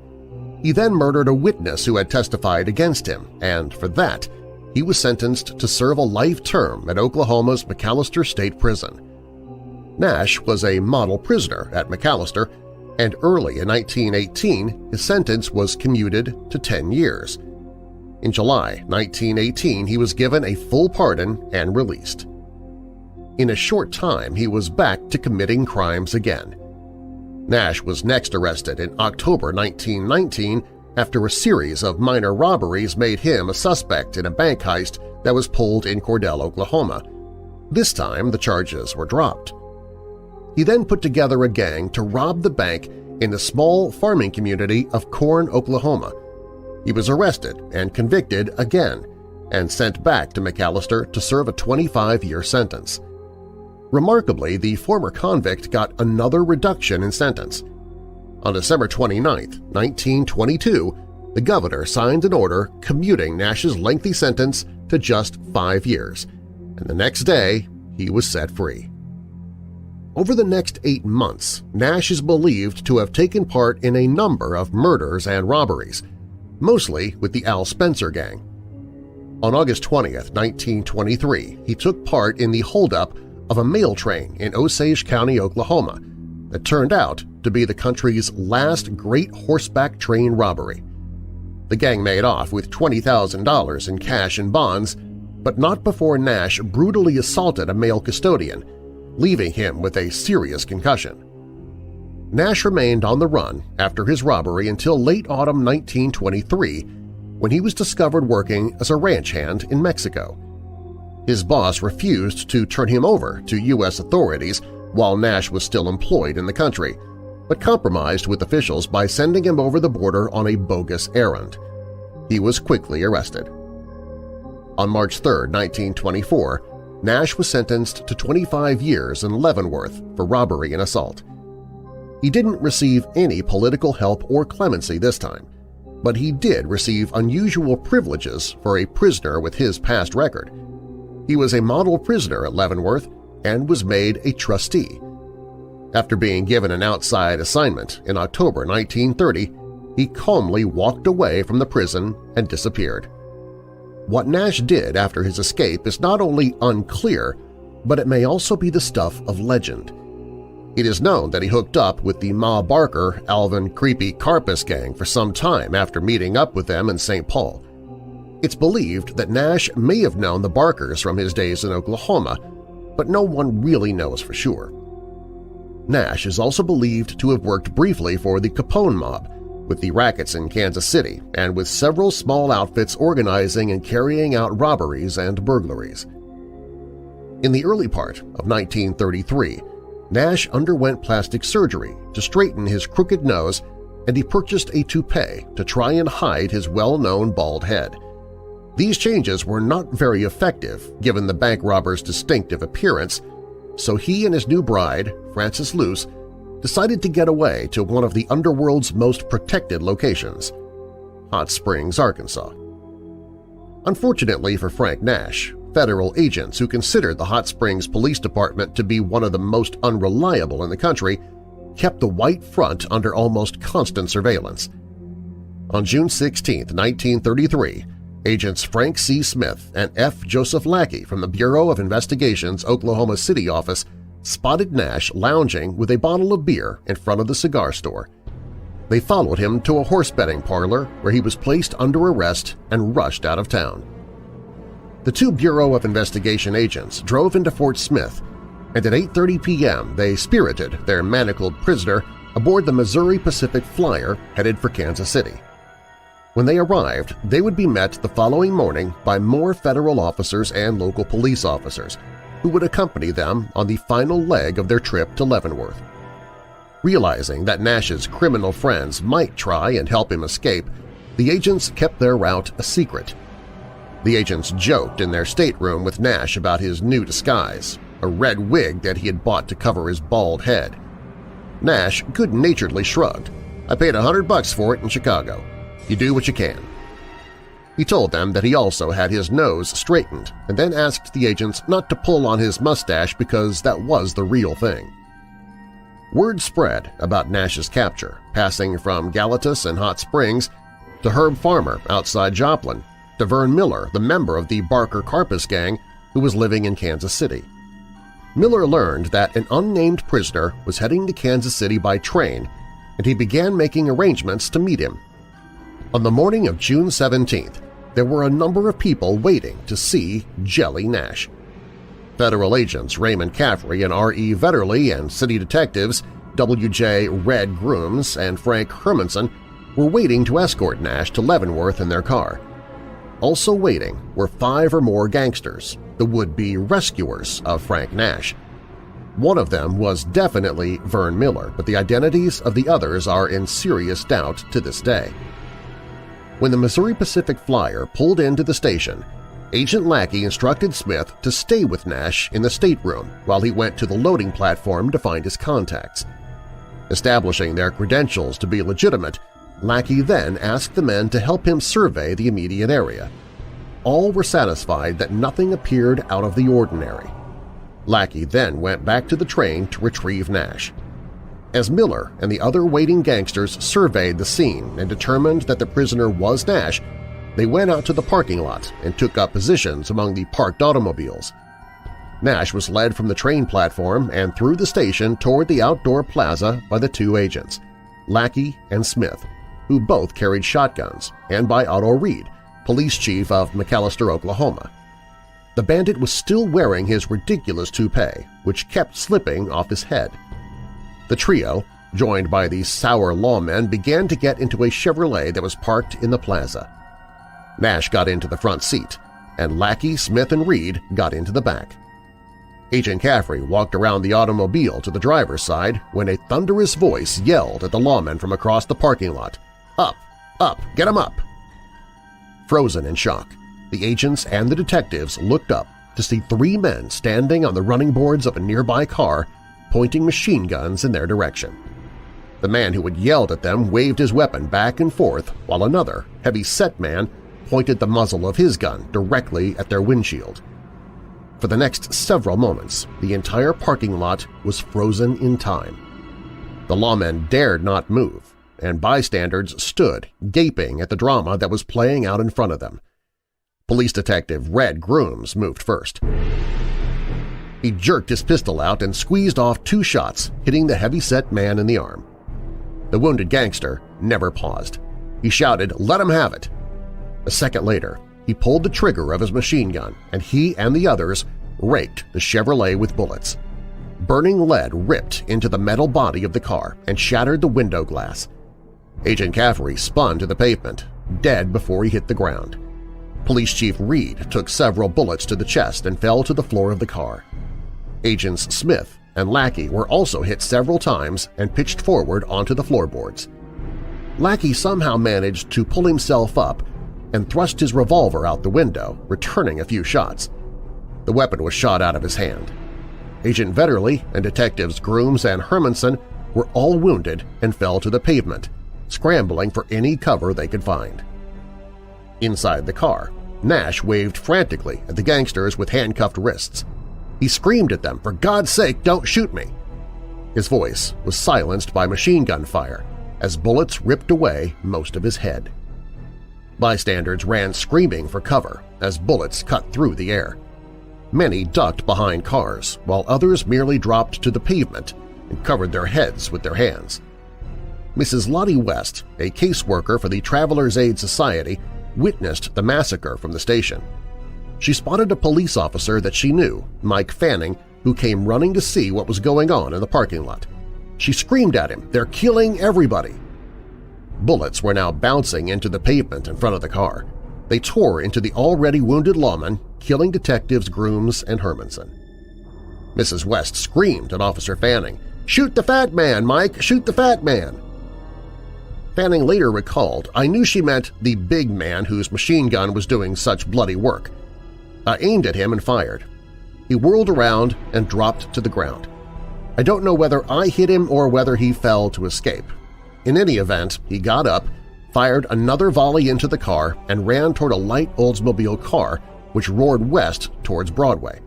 He then murdered a witness who had testified against him, and for that, he was sentenced to serve a life term at Oklahoma's McAllister State Prison. Nash was a model prisoner at McAllister, and early in 1918 his sentence was commuted to 10 years. In July 1918 he was given a full pardon and released. In a short time he was back to committing crimes again. Nash was next arrested in October 1919 after a series of minor robberies made him a suspect in a bank heist that was pulled in Cordell, Oklahoma. This time the charges were dropped. He then put together a gang to rob the bank in the small farming community of Corn, Oklahoma. He was arrested and convicted again and sent back to McAllister to serve a 25-year sentence. Remarkably, the former convict got another reduction in sentence. On December 29, 1922, the governor signed an order commuting Nash's lengthy sentence to just 5 years, and the next day he was set free. Over the next 8 months, Nash is believed to have taken part in a number of murders and robberies, mostly with the Al Spencer gang. On August 20, 1923, he took part in the holdup of a mail train in Osage County, Oklahoma, that turned out to be the country's last great horseback train robbery. The gang made off with $20,000 in cash and bonds, but not before Nash brutally assaulted a male custodian, leaving him with a serious concussion. Nash remained on the run after his robbery until late autumn 1923, when he was discovered working as a ranch hand in Mexico. His boss refused to turn him over to U.S. authorities while Nash was still employed in the country, but compromised with officials by sending him over the border on a bogus errand. He was quickly arrested. On March 3, 1924, Nash was sentenced to 25 years in Leavenworth for robbery and assault. He didn't receive any political help or clemency this time, but he did receive unusual privileges for a prisoner with his past record. He was a model prisoner at Leavenworth and was made a trustee. After being given an outside assignment in October 1930, he calmly walked away from the prison and disappeared. What Nash did after his escape is not only unclear, but it may also be the stuff of legend. It is known that he hooked up with the Ma Barker Alvin Creepy Karpis gang for some time after meeting up with them in St. Paul. It's believed that Nash may have known the Barkers from his days in Oklahoma, but no one really knows for sure. Nash is also believed to have worked briefly for the Capone mob, with the rackets in Kansas City and with several small outfits organizing and carrying out robberies and burglaries. In the early part of 1933, Nash underwent plastic surgery to straighten his crooked nose, and he purchased a toupee to try and hide his well-known bald head. These changes were not very effective given the bank robber's distinctive appearance, so he and his new bride, Frances Luce, decided to get away to one of the underworld's most protected locations, Hot Springs, Arkansas. Unfortunately for Frank Nash, federal agents who considered the Hot Springs Police Department to be one of the most unreliable in the country kept the white front under almost constant surveillance. On June 16, 1933, agents Frank C. Smith and F. Joseph Lackey from the Bureau of Investigation's Oklahoma City office spotted Nash lounging with a bottle of beer in front of the cigar store. They followed him to a horse betting parlor where he was placed under arrest and rushed out of town. The two Bureau of Investigation agents drove into Fort Smith, and at 8:30 p.m. they spirited their manacled prisoner aboard the Missouri Pacific Flyer headed for Kansas City. When they arrived, they would be met the following morning by more federal officers and local police officers, who would accompany them on the final leg of their trip to Leavenworth. Realizing that Nash's criminal friends might try and help him escape, the agents kept their route a secret. The agents joked in their stateroom with Nash about his new disguise, a red wig that he had bought to cover his bald head. Nash good-naturedly shrugged. "I paid $100 for it in Chicago. You do what you can." He told them that he also had his nose straightened and then asked the agents not to pull on his mustache because that was the real thing. Word spread about Nash's capture, passing from Galatas and Hot Springs to Herb Farmer outside Joplin, to Vern Miller, the member of the Barker Karpis gang who was living in Kansas City. Miller learned that an unnamed prisoner was heading to Kansas City by train, and he began making arrangements to meet him. On the morning of June 17th, there were a number of people waiting to see Jelly Nash. Federal agents Raymond Caffrey and R.E. Vetterly and city detectives W.J. Red Grooms and Frank Hermanson were waiting to escort Nash to Leavenworth in their car. Also waiting were 5 or more gangsters, the would-be rescuers of Frank Nash. One of them was definitely Vern Miller, but the identities of the others are in serious doubt to this day. When the Missouri Pacific Flyer pulled into the station, Agent Lackey instructed Smith to stay with Nash in the stateroom while he went to the loading platform to find his contacts. Establishing their credentials to be legitimate, Lackey then asked the men to help him survey the immediate area. All were satisfied that nothing appeared out of the ordinary. Lackey then went back to the train to retrieve Nash. As Miller and the other waiting gangsters surveyed the scene and determined that the prisoner was Nash, they went out to the parking lot and took up positions among the parked automobiles. Nash was led from the train platform and through the station toward the outdoor plaza by the two agents, Lackey and Smith, who both carried shotguns, and by Otto Reed, police chief of McAlester, Oklahoma. The bandit was still wearing his ridiculous toupee, which kept slipping off his head. The trio, joined by the sour lawmen, began to get into a Chevrolet that was parked in the plaza. Nash got into the front seat, and Lackey, Smith, and Reed got into the back. Agent Caffrey walked around the automobile to the driver's side when a thunderous voice yelled at the lawmen from across the parking lot, "Up! Up! Get 'em up!" Frozen in shock, the agents and the detectives looked up to see three men standing on the running boards of a nearby car pointing machine guns in their direction. The man who had yelled at them waved his weapon back and forth while another, heavy-set man pointed the muzzle of his gun directly at their windshield. For the next several moments, the entire parking lot was frozen in time. The lawmen dared not move, and bystanders stood gaping at the drama that was playing out in front of them. Police Detective Red Grooms moved first. He jerked his pistol out and squeezed off 2 shots, hitting the heavy-set man in the arm. The wounded gangster never paused. He shouted, "Let him have it!" A second later, he pulled the trigger of his machine gun, and he and the others raked the Chevrolet with bullets. Burning lead ripped into the metal body of the car and shattered the window glass. Agent Caffrey spun to the pavement, dead before he hit the ground. Police Chief Reed took several bullets to the chest and fell to the floor of the car. Agents Smith and Lackey were also hit several times and pitched forward onto the floorboards. Lackey somehow managed to pull himself up and thrust his revolver out the window, returning a few shots. The weapon was shot out of his hand. Agent Vetterly and Detectives Grooms and Hermanson were all wounded and fell to the pavement, scrambling for any cover they could find. Inside the car, Nash waved frantically at the gangsters with handcuffed wrists. He screamed at them, "For God's sake, don't shoot me!" His voice was silenced by machine gun fire as bullets ripped away most of his head. Bystanders ran screaming for cover as bullets cut through the air. Many ducked behind cars, while others merely dropped to the pavement and covered their heads with their hands. Mrs. Lottie West, a caseworker for the Travelers' Aid Society, witnessed the massacre from the station. She spotted a police officer that she knew, Mike Fanning, who came running to see what was going on in the parking lot. She screamed at him, "They're killing everybody!" Bullets were now bouncing into the pavement in front of the car. They tore into the already wounded lawman, killing Detectives Grooms and Hermanson. Mrs. West screamed at Officer Fanning, "Shoot the fat man, Mike! Shoot the fat man!" Fanning later recalled, "I knew she meant the big man whose machine gun was doing such bloody work. I aimed at him and fired. He whirled around and dropped to the ground. I don't know whether I hit him or whether he fell to escape. In any event, he got up, fired another volley into the car, and ran toward a light Oldsmobile car which roared west towards Broadway.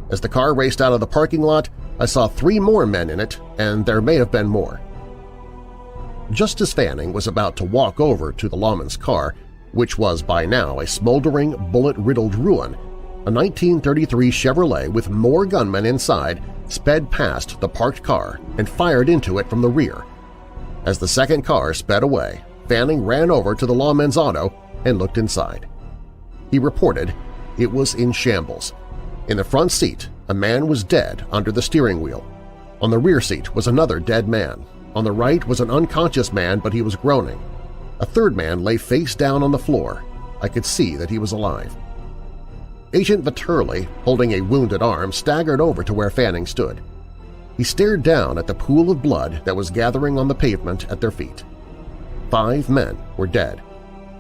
As the car raced out of the parking lot, I saw 3 more men in it, and there may have been more." Just as Fanning was about to walk over to the lawman's car, which was by now a smoldering, bullet-riddled ruin, a 1933 Chevrolet with more gunmen inside sped past the parked car and fired into it from the rear. As the second car sped away, Fanning ran over to the lawman's auto and looked inside. He reported it was in shambles. In the front seat, a man was dead under the steering wheel. On the rear seat was another dead man. On the right was an unconscious man, but he was groaning. A third man lay face down on the floor. I could see that he was alive. Agent Vitterli, holding a wounded arm, staggered over to where Fanning stood. He stared down at the pool of blood that was gathering on the pavement at their feet. 5 men were dead.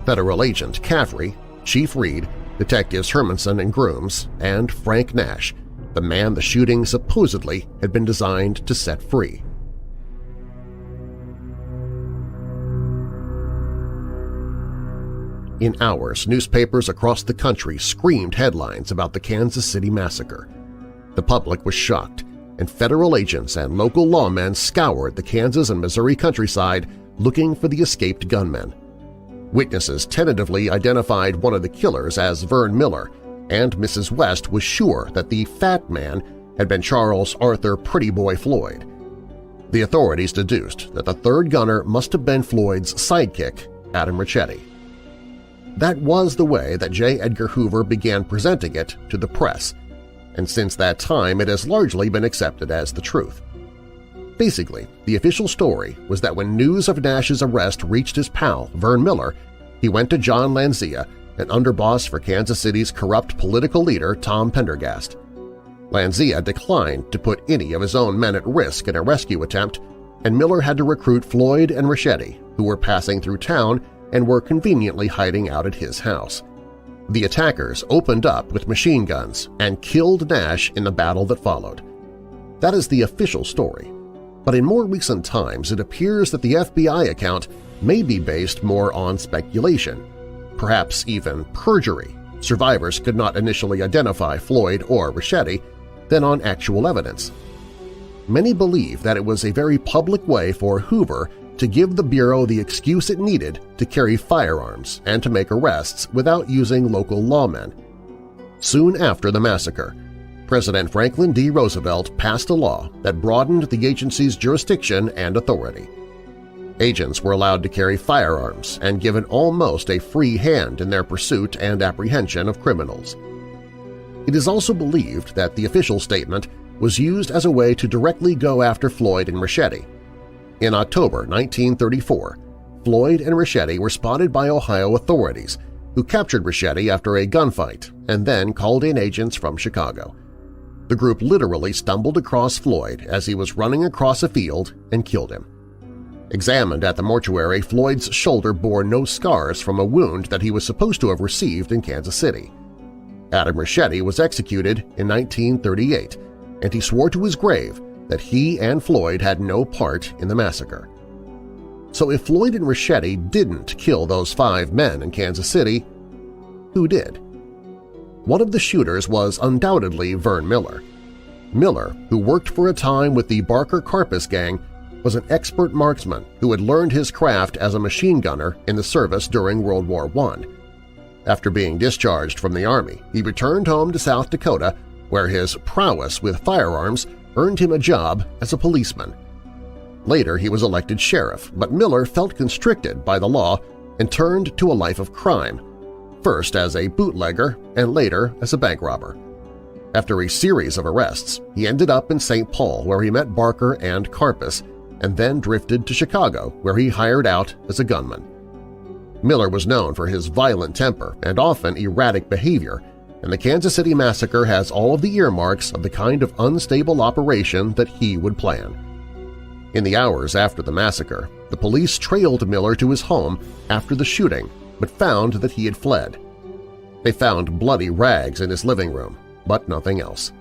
Federal Agent Caffrey, Chief Reed, Detectives Hermanson and Grooms, and Frank Nash, the man the shooting supposedly had been designed to set free. In hours, newspapers across the country screamed headlines about the Kansas City massacre. The public was shocked, and federal agents and local lawmen scoured the Kansas and Missouri countryside looking for the escaped gunmen. Witnesses tentatively identified one of the killers as Vern Miller, and Mrs. West was sure that the fat man had been Charles Arthur Pretty Boy Floyd. The authorities deduced that the third gunner must have been Floyd's sidekick, Adam Richetti. That was the way that J. Edgar Hoover began presenting it to the press, and since that time it has largely been accepted as the truth. Basically, the official story was that when news of Nash's arrest reached his pal, Vern Miller, he went to John Lanzia, an underboss for Kansas City's corrupt political leader Tom Pendergast. Lanzia declined to put any of his own men at risk in a rescue attempt, and Miller had to recruit Floyd and Richetti, who were passing through town and were conveniently hiding out at his house. The attackers opened up with machine guns and killed Nash in the battle that followed. That is the official story. But in more recent times, it appears that the FBI account may be based more on speculation, perhaps even perjury. Survivors could not initially identify Floyd or Richetti, than on actual evidence. Many believe that it was a very public way for Hoover to give the Bureau the excuse it needed to carry firearms and to make arrests without using local lawmen. Soon after the massacre, President Franklin D. Roosevelt passed a law that broadened the agency's jurisdiction and authority. Agents were allowed to carry firearms and given almost a free hand in their pursuit and apprehension of criminals. It is also believed that the official statement was used as a way to directly go after Floyd and Richetti. In October 1934, Floyd and Richetti were spotted by Ohio authorities, who captured Richetti after a gunfight and then called in agents from Chicago. The group literally stumbled across Floyd as he was running across a field and killed him. Examined at the mortuary, Floyd's shoulder bore no scars from a wound that he was supposed to have received in Kansas City. Adam Richetti was executed in 1938, and he swore to his grave that he and Floyd had no part in the massacre. So if Floyd and Richetti didn't kill those 5 men in Kansas City, who did? One of the shooters was undoubtedly Vern Miller. Miller, who worked for a time with the Barker Karpus gang, was an expert marksman who had learned his craft as a machine gunner in the service during World War I. After being discharged from the Army, he returned home to South Dakota, where his prowess with firearms earned him a job as a policeman. Later he was elected sheriff, but Miller felt constricted by the law and turned to a life of crime, first as a bootlegger and later as a bank robber. After a series of arrests, he ended up in St. Paul, where he met Barker and Karpus, and then drifted to Chicago, where he hired out as a gunman. Miller was known for his violent temper and often erratic behavior, and the Kansas City Massacre has all of the earmarks of the kind of unstable operation that he would plan. In the hours after the massacre, the police trailed Miller to his home after the shooting but found that he had fled. They found bloody rags in his living room, but nothing else.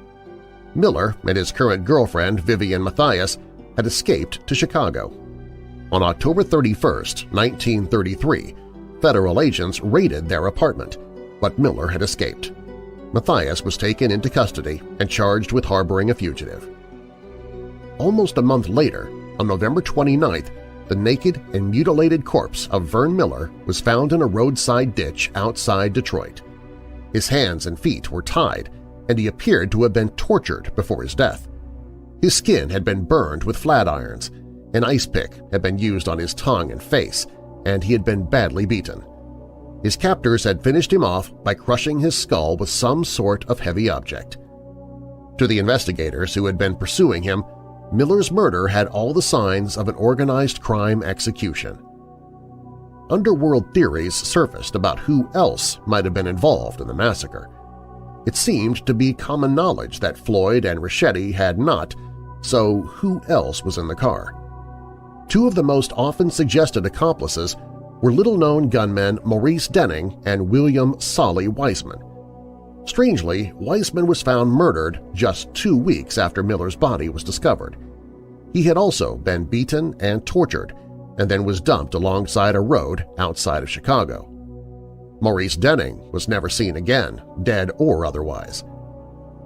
Miller and his current girlfriend, Vivian Matthias, had escaped to Chicago. On October 31, 1933, federal agents raided their apartment, but Miller had escaped. Matthias was taken into custody and charged with harboring a fugitive. Almost a month later, on November 29th, the naked and mutilated corpse of Vern Miller was found in a roadside ditch outside Detroit. His hands and feet were tied, and he appeared to have been tortured before his death. His skin had been burned with flat irons, an ice pick had been used on his tongue and face, and he had been badly beaten. His captors had finished him off by crushing his skull with some sort of heavy object. To the investigators who had been pursuing him, Miller's murder had all the signs of an organized crime execution. Underworld theories surfaced about who else might have been involved in the massacre. It seemed to be common knowledge that Floyd and Richetti had not, so who else was in the car? 2 of the most often suggested accomplices were little-known gunmen Maurice Denning and William Solly Weisman. Strangely, Weisman was found murdered just 2 weeks after Miller's body was discovered. He had also been beaten and tortured, and then was dumped alongside a road outside of Chicago. Maurice Denning was never seen again, dead or otherwise.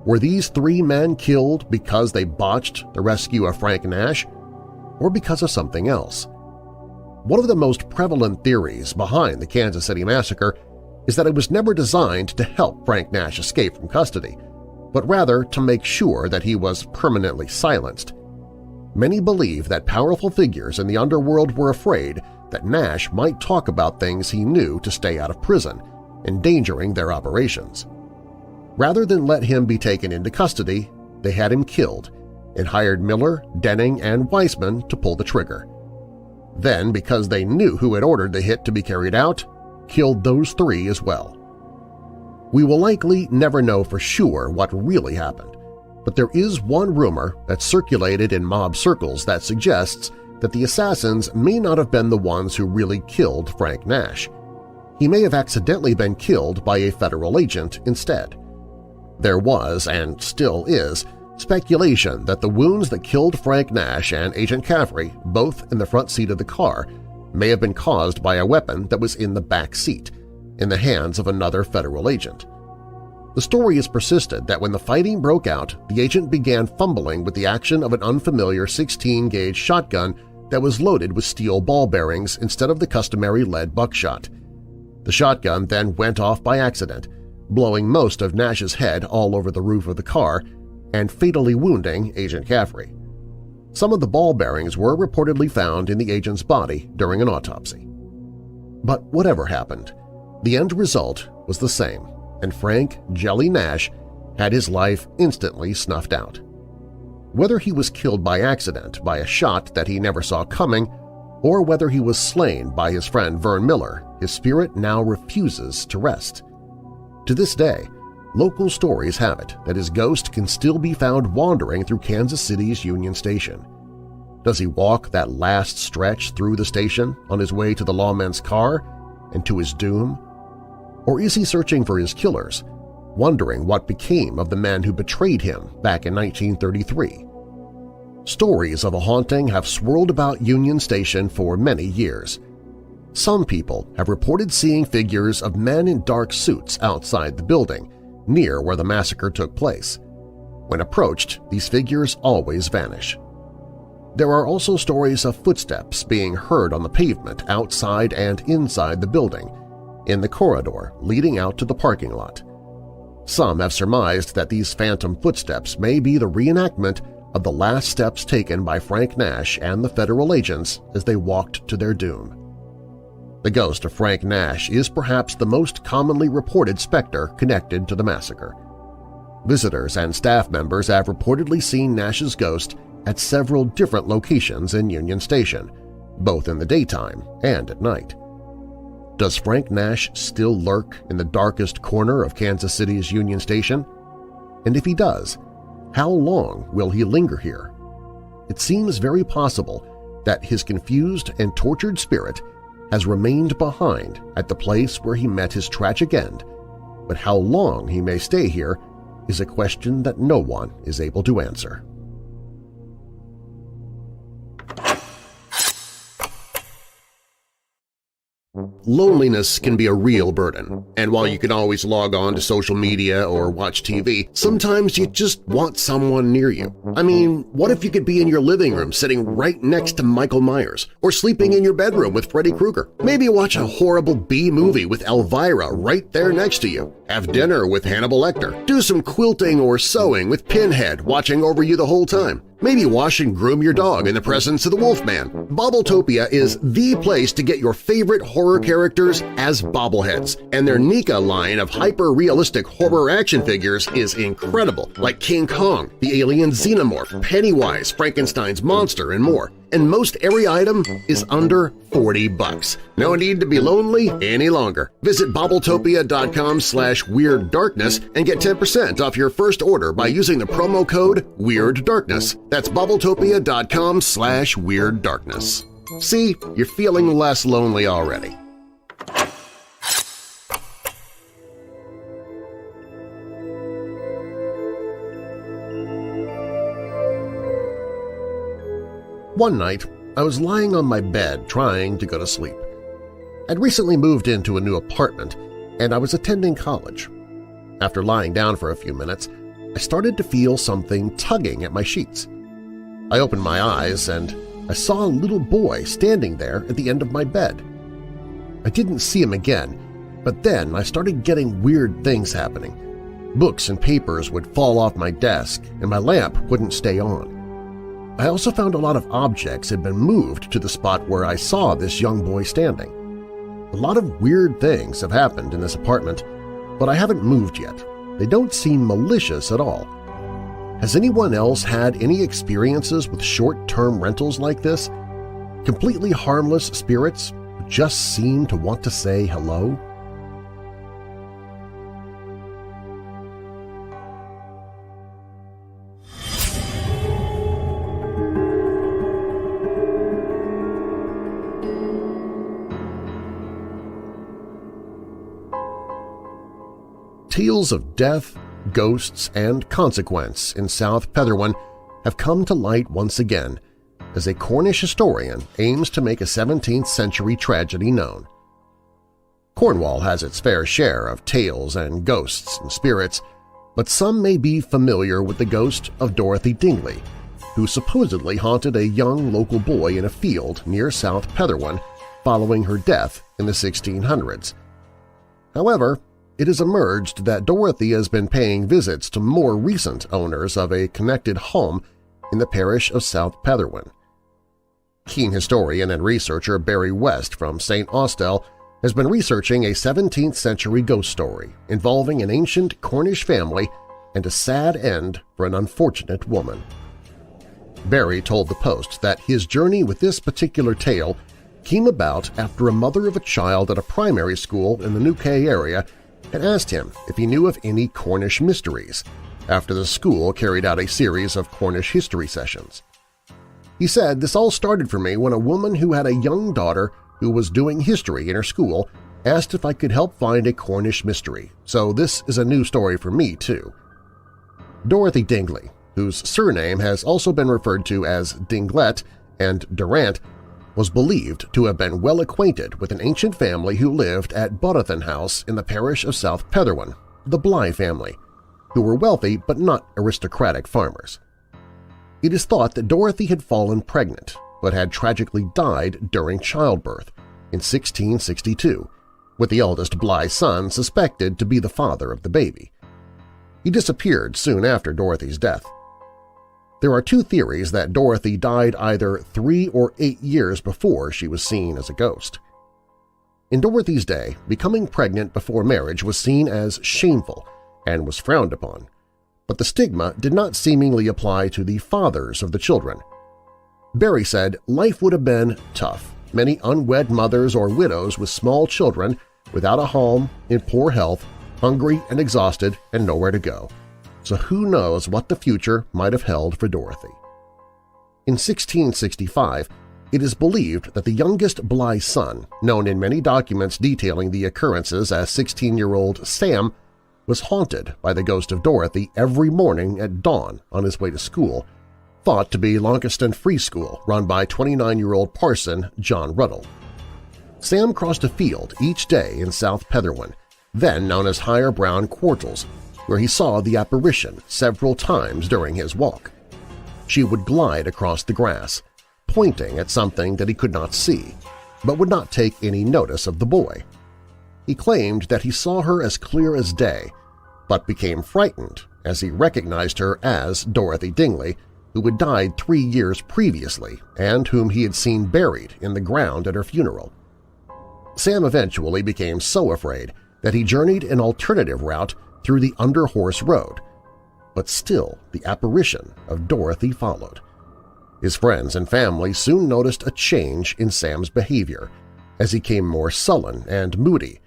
Were these 3 men killed because they botched the rescue of Frank Nash, or because of something else? One of the most prevalent theories behind the Kansas City Massacre is that it was never designed to help Frank Nash escape from custody, but rather to make sure that he was permanently silenced. Many believe that powerful figures in the underworld were afraid that Nash might talk about things he knew to stay out of prison, endangering their operations. Rather than let him be taken into custody, they had him killed, and hired Miller, Denning, and Weissman to pull the trigger. Then, because they knew who had ordered the hit to be carried out, killed those three as well. We will likely never know for sure what really happened, but there is one rumor that circulated in mob circles that suggests that the assassins may not have been the ones who really killed Frank Nash. He may have accidentally been killed by a federal agent instead. There was, and still is, speculation that the wounds that killed Frank Nash and Agent Caffrey, both in the front seat of the car, may have been caused by a weapon that was in the back seat, in the hands of another federal agent. The story has persisted that when the fighting broke out, the agent began fumbling with the action of an unfamiliar 16-gauge shotgun that was loaded with steel ball bearings instead of the customary lead buckshot. The shotgun then went off by accident, blowing most of Nash's head all over the roof of the car and fatally wounding Agent Caffrey. Some of the ball bearings were reportedly found in the agent's body during an autopsy. But whatever happened, the end result was the same, and Frank "Jelly" Nash had his life instantly snuffed out. Whether he was killed by accident by a shot that he never saw coming, or whether he was slain by his friend Vern Miller, his spirit now refuses to rest. To this day, local stories have it that his ghost can still be found wandering through Kansas City's Union Station. Does he walk that last stretch through the station on his way to the lawman's car and to his doom? Or is he searching for his killers, wondering what became of the men who betrayed him back in 1933? Stories of a haunting have swirled about Union Station for many years. Some people have reported seeing figures of men in dark suits outside the building, near where the massacre took place. When approached, these figures always vanish. There are also stories of footsteps being heard on the pavement outside and inside the building, in the corridor leading out to the parking lot. Some have surmised that these phantom footsteps may be the reenactment of the last steps taken by Frank Nash and the federal agents as they walked to their doom. The ghost of Frank Nash is perhaps the most commonly reported specter connected to the massacre. Visitors and staff members have reportedly seen Nash's ghost at several different locations in Union Station, both in the daytime and at night. Does Frank Nash still lurk in the darkest corner of Kansas City's Union Station? And if he does, how long will he linger here? It seems very possible that his confused and tortured spirit has remained behind at the place where he met his tragic end, but how long he may stay here is a question that no one is able to answer. Loneliness can be a real burden, and while you can always log on to social media or watch TV, sometimes you just want someone near you. I mean, what if you could be in your living room sitting right next to Michael Myers, or sleeping in your bedroom with Freddy Krueger? Maybe watch a horrible B-movie with Elvira right there next to you. Have dinner with Hannibal Lecter. Do some quilting or sewing with Pinhead watching over you the whole time. Maybe wash and groom your dog in the presence of the Wolfman. Bobbletopia is the place to get your favorite horror characters as bobbleheads, and their Nika line of hyper-realistic horror action figures is incredible, like King Kong, the alien xenomorph, Pennywise, Frankenstein's monster, and more. And most every item is under $40. No need to be lonely any longer. Visit Bobbletopia.com/WeirdDarkness and get 10% off your first order by using the promo code WeirdDarkness. That's Bobbletopia.com/WeirdDarkness. See, you're feeling less lonely already. One night, I was lying on my bed trying to go to sleep. I'd recently moved into a new apartment, and I was attending college. After lying down for a few minutes, I started to feel something tugging at my sheets. I opened my eyes, and I saw a little boy standing there at the end of my bed. I didn't see him again, but then I started getting weird things happening. Books and papers would fall off my desk, and my lamp wouldn't stay on. I also found a lot of objects had been moved to the spot where I saw this young boy standing. A lot of weird things have happened in this apartment, but I haven't moved yet. They don't seem malicious at all. Has anyone else had any experiences with short-term rentals like this? Completely harmless spirits who just seem to want to say hello? Tales of death, ghosts, and consequence in South Petherwin have come to light once again as a Cornish historian aims to make a 17th-century tragedy known. Cornwall has its fair share of tales and ghosts and spirits, but some may be familiar with the ghost of Dorothy Dingley, who supposedly haunted a young local boy in a field near South Petherwin following her death in the 1600s. However, it has emerged that Dorothy has been paying visits to more recent owners of a connected home in the parish of South Petherwin. Keen historian and researcher Barry West from St. Austell has been researching a 17th-century ghost story involving an ancient Cornish family and a sad end for an unfortunate woman. Barry told the Post that his journey with this particular tale came about after a mother of a child at a primary school in the Newquay area had asked him if he knew of any Cornish mysteries after the school carried out a series of Cornish history sessions. He said, "This all started for me when a woman who had a young daughter who was doing history in her school asked if I could help find a Cornish mystery, so this is a new story for me, too." Dorothy Dingley, whose surname has also been referred to as Dinglet and Durant, was believed to have been well acquainted with an ancient family who lived at Bodothan House in the parish of South Petherwin, the Bligh family, who were wealthy but not aristocratic farmers. It is thought that Dorothy had fallen pregnant but had tragically died during childbirth in 1662, with the eldest Bligh son suspected to be the father of the baby. He disappeared soon after Dorothy's death. There are two theories that Dorothy died either 3 or 8 years before she was seen as a ghost. In Dorothy's day, becoming pregnant before marriage was seen as shameful and was frowned upon, but the stigma did not seemingly apply to the fathers of the children. Barry said life would have been tough. Many unwed mothers or widows with small children, without a home, in poor health, hungry and exhausted, and nowhere to go. So who knows what the future might have held for Dorothy. In 1665, it is believed that the youngest Bligh son, known in many documents detailing the occurrences as 16-year-old Sam, was haunted by the ghost of Dorothy every morning at dawn on his way to school, thought to be Launceston Free School run by 29-year-old parson John Ruddle. Sam crossed a field each day in South Petherwin, then known as Higher Brown Quartles, where he saw the apparition several times during his walk. She would glide across the grass, pointing at something that he could not see, but would not take any notice of the boy. He claimed that he saw her as clear as day, but became frightened as he recognized her as Dorothy Dingley, who had died 3 years previously and whom he had seen buried in the ground at her funeral. Sam eventually became so afraid that he journeyed an alternative route through the Underhorse Road, but still the apparition of Dorothy followed. His friends and family soon noticed a change in Sam's behavior as he became more sullen and moody,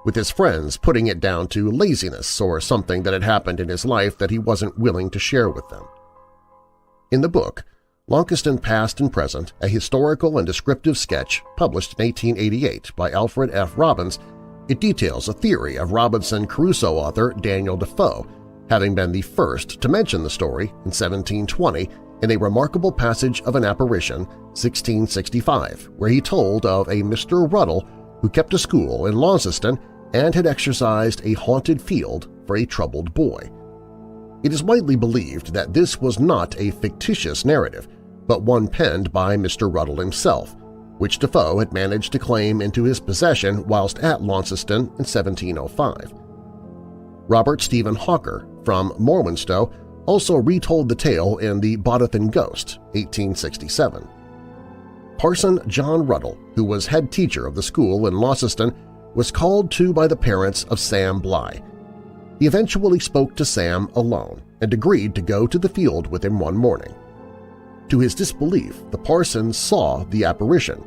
with his friends putting it down to laziness or something that had happened in his life that he wasn't willing to share with them. In the book, Launceston Past and Present, a historical and descriptive sketch published in 1888 by Alfred F. Robbins, it details a theory of Robinson Crusoe author Daniel Defoe having been the first to mention the story in 1720 in a remarkable passage of an apparition, 1665, where he told of a Mr. Ruddle who kept a school in Launceston and had exercised a haunted field for a troubled boy. It is widely believed that this was not a fictitious narrative, but one penned by Mr. Ruddle himself, which Defoe had managed to claim into his possession whilst at Launceston in 1705. Robert Stephen Hawker from Morwenstow also retold the tale in The Bodothan Ghost, 1867. Parson John Ruddle, who was head teacher of the school in Launceston, was called to by the parents of Sam Bligh. He eventually spoke to Sam alone and agreed to go to the field with him one morning. To his disbelief, the parson saw the apparition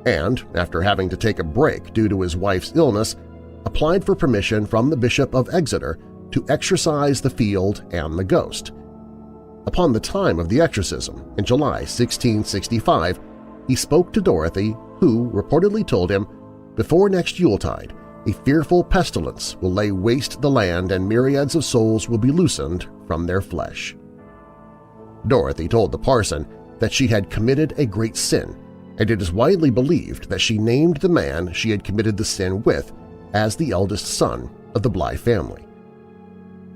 and, after having to take a break due to his wife's illness, applied for permission from the Bishop of Exeter to exorcise the field and the ghost. Upon the time of the exorcism, in July 1665, he spoke to Dorothy, who reportedly told him, "Before next Yuletide, a fearful pestilence will lay waste the land and myriads of souls will be loosened from their flesh." Dorothy told the parson that she had committed a great sin, and it is widely believed that she named the man she had committed the sin with as the eldest son of the Bly family.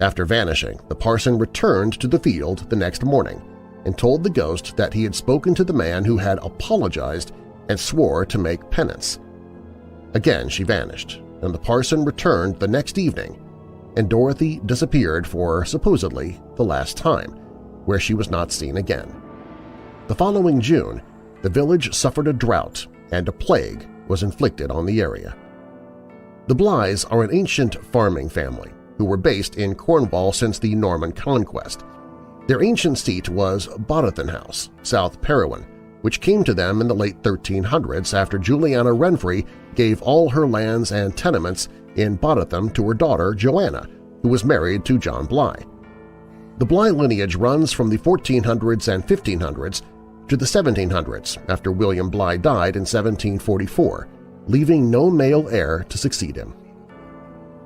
After vanishing, the parson returned to the field the next morning and told the ghost that he had spoken to the man who had apologized and swore to make penance. Again she vanished, and the parson returned the next evening, and Dorothy disappeared for, supposedly, the last time, where she was not seen again. The following June, the village suffered a drought and a plague was inflicted on the area. The Blys are an ancient farming family who were based in Cornwall since the Norman Conquest. Their ancient seat was Boddington House, South Perrowan, which came to them in the late 1300s after Juliana Renfrey gave all her lands and tenements in Boddington to her daughter Joanna, who was married to John Bly. The Bly lineage runs from the 1400s and 1500s to the 1700s after William Bly died in 1744, leaving no male heir to succeed him.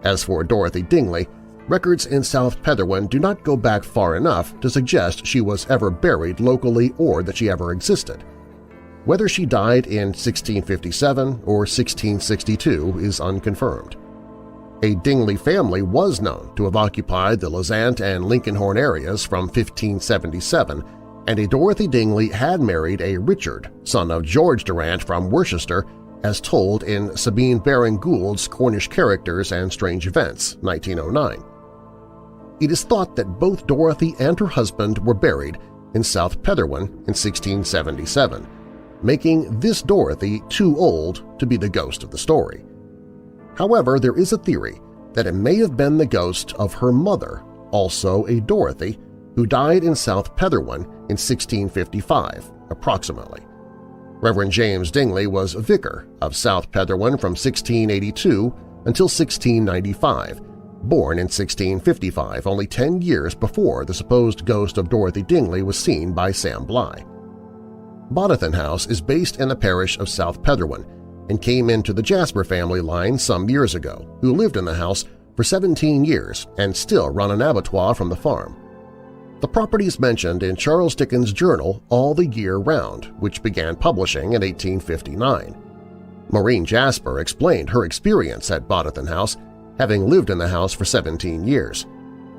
As for Dorothy Dingley, records in South Petherwin do not go back far enough to suggest she was ever buried locally or that she ever existed. Whether she died in 1657 or 1662 is unconfirmed. A Dingley family was known to have occupied the Lezant and Lincolnhorn areas from 1577, and a Dorothy Dingley had married a Richard, son of George Durant from Worcester, as told in Sabine Baring Gould's Cornish Characters and Strange Events, 1909. It is thought that both Dorothy and her husband were buried in South Petherwin in 1677, making this Dorothy too old to be the ghost of the story. However, there is a theory that it may have been the ghost of her mother, also a Dorothy, who died in South Petherwin in 1655, approximately. Reverend James Dingley was vicar of South Petherwin from 1682 until 1695, born in 1655, only 10 years before the supposed ghost of Dorothy Dingley was seen by Sam Bly. Boddington House is based in the parish of South Petherwin and came into the Jasper family line some years ago, who lived in the house for 17 years and still run an abattoir from the farm. The property is mentioned in Charles Dickens' journal All the Year Round, which began publishing in 1859. Maureen Jasper explained her experience at Boddington House, having lived in the house for 17 years.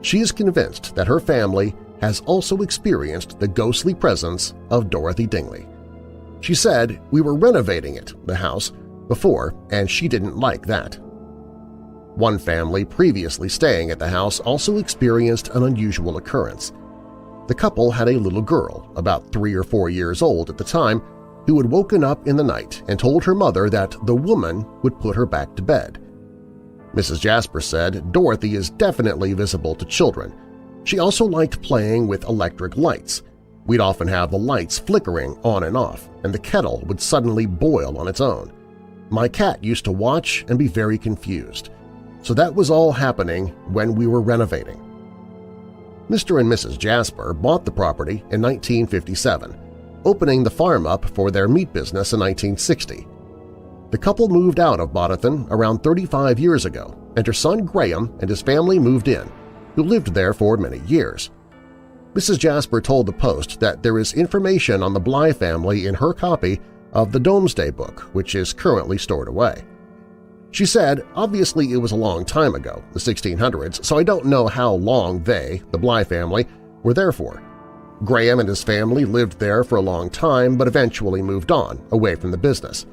She is convinced that her family has also experienced the ghostly presence of Dorothy Dingley. She said, "We were renovating the house, before, and she didn't like that." One family previously staying at the house also experienced an unusual occurrence. The couple had a little girl, about 3 or 4 years old at the time, who had woken up in the night and told her mother that the woman would put her back to bed. Mrs. Jasper said Dorothy is definitely visible to children. She also liked playing with electric lights. We'd often have the lights flickering on and off, and the kettle would suddenly boil on its own. My cat used to watch and be very confused. So that was all happening when we were renovating. Mr. and Mrs. Jasper bought the property in 1957, opening the farm up for their meat business in 1960. The couple moved out of Boddington around 35 years ago, and her son Graham and his family moved in, who lived there for many years. Mrs. Jasper told the Post that there is information on the Bly family in her copy of the Domesday Book, which is currently stored away. She said, "Obviously it was a long time ago, the 1600s, so I don't know how long they, the Bly family, were there for. Graham and his family lived there for a long time but eventually moved on, away from the business.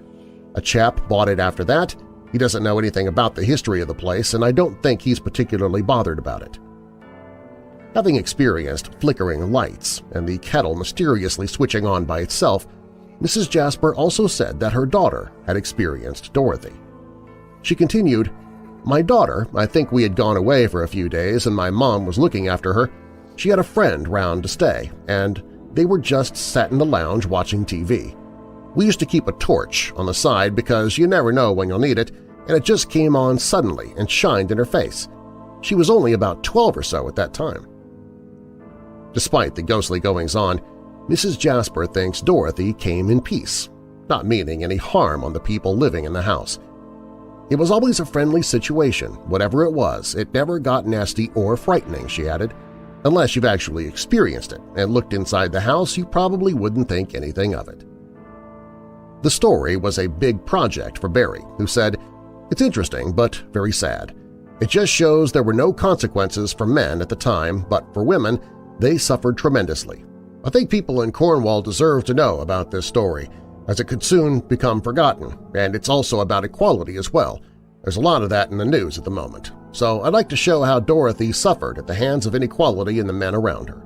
A chap bought it after that. He doesn't know anything about the history of the place, and I don't think he's particularly bothered about it." Having experienced flickering lights and the kettle mysteriously switching on by itself, Mrs. Jasper also said that her daughter had experienced Dorothy. She continued, "My daughter, I think we had gone away for a few days and my mom was looking after her, She had a friend round to stay, and they were just sat in the lounge watching TV. We used to keep a torch on the side because you never know when you'll need it, and it just came on suddenly and shined in her face. She was only about 12 or so at that time. Despite the ghostly goings-on, Mrs. Jasper thinks Dorothy came in peace, not meaning any harm on the people living in the house. It was always a friendly situation, whatever it was. It never got nasty or frightening, she added. Unless you've actually experienced it and looked inside the house, you probably wouldn't think anything of it. The story was a big project for Barry, who said, "It's interesting but very sad. It just shows there were no consequences for men at the time, but for women, they suffered tremendously. I think people in Cornwall deserve to know about this story, as it could soon become forgotten, and it's also about equality as well. There's a lot of that in the news at the moment. So I'd like to show how Dorothy suffered at the hands of inequality in the men around her."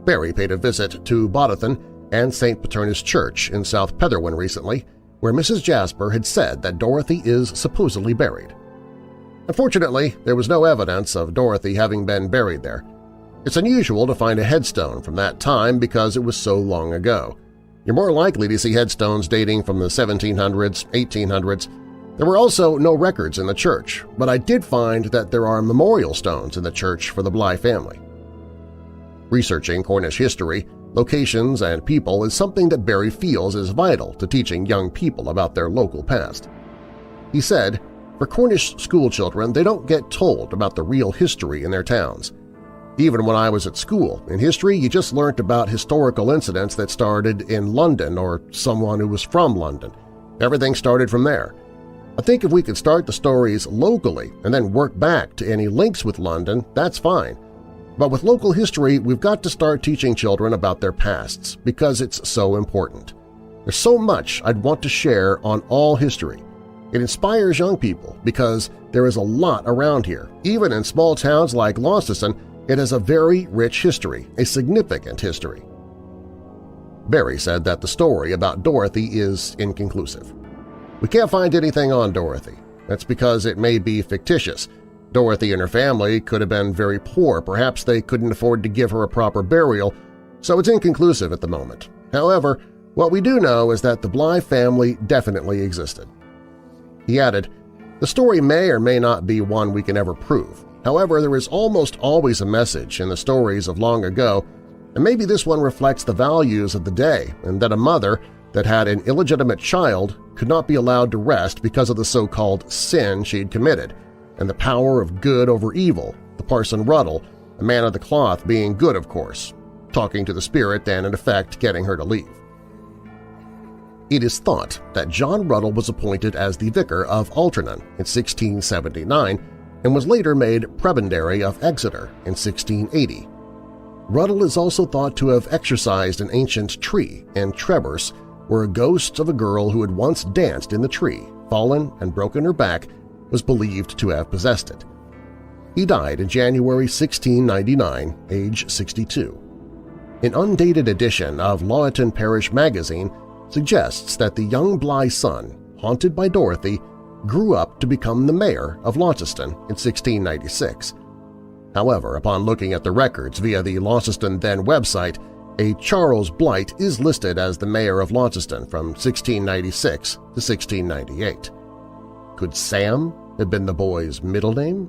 Barry paid a visit to Bodathan and St. Paternus Church in South Petherwin recently, where Mrs. Jasper had said that Dorothy is supposedly buried. Unfortunately, there was no evidence of Dorothy having been buried there. It's unusual to find a headstone from that time because it was so long ago. You're more likely to see headstones dating from the 1700s, 1800s. There were also no records in the church, but I did find that there are memorial stones in the church for the Bly family. Researching Cornish history, locations, and people is something that Barry feels is vital to teaching young people about their local past. He said, "For Cornish schoolchildren, they don't get told about the real history in their towns. Even when I was at school, in history you just learnt about historical incidents that started in London or someone who was from London. Everything started from there. I think if we could start the stories locally and then work back to any links with London, that's fine. But with local history, we've got to start teaching children about their pasts because it's so important. There's so much I'd want to share on all history. It inspires young people because there is a lot around here. Even in small towns like Launceston, it has a very rich history, a significant history." Barry said that the story about Dorothy is inconclusive. "We can't find anything on Dorothy. That's because it may be fictitious. Dorothy and her family could have been very poor. Perhaps they couldn't afford to give her a proper burial, so it's inconclusive at the moment. However, what we do know is that the Bly family definitely existed." He added, "The story may or may not be one we can ever prove. However, there is almost always a message in the stories of long ago, and maybe this one reflects the values of the day and that a mother that had an illegitimate child could not be allowed to rest because of the so-called sin she'd committed, and the power of good over evil, the Parson Ruddle, a man of the cloth being good, of course, talking to the spirit and, in effect, getting her to leave." It is thought that John Ruddle was appointed as the vicar of Altrincham in 1679 and was later made prebendary of Exeter in 1680. Ruddle is also thought to have exorcised an ancient tree in Trebers, where a ghost of a girl who had once danced in the tree, fallen and broken her back, was believed to have possessed it. He died in January 1699, age 62. An undated edition of Lawton Parish Magazine suggests that the young Bly son, haunted by Dorothy, grew up to become the mayor of Launceston in 1696. However, upon looking at the records via the Launceston Then website, a Charles Blight is listed as the mayor of Launceston from 1696 to 1698. Could Sam have been the boy's middle name?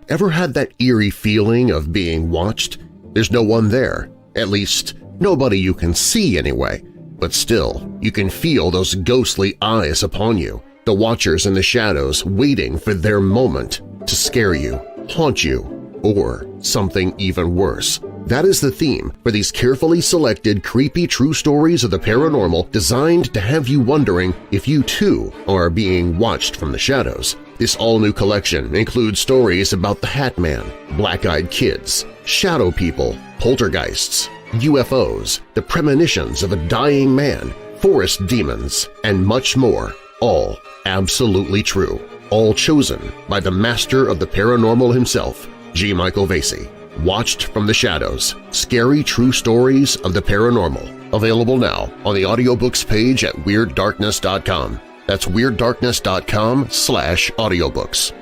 Ever had that eerie feeling of being watched? There's no one there, at least nobody you can see anyway. But still, you can feel those ghostly eyes upon you, the watchers in the shadows waiting for their moment to scare you, haunt you, or something even worse. That is the theme for these carefully selected creepy true stories of the paranormal designed to have you wondering if you too are being watched from the shadows. This all-new collection includes stories about the Hat Man, black-eyed kids, shadow people, poltergeists, UFOs, the premonitions of a dying man, forest demons, and much more, all absolutely true, all chosen by the master of the paranormal himself, G. Michael Vasey. Watched from the Shadows, Scary True Stories of the Paranormal, available now on the audiobooks page at WeirdDarkness.com. That's WeirdDarkness.com/audiobooks.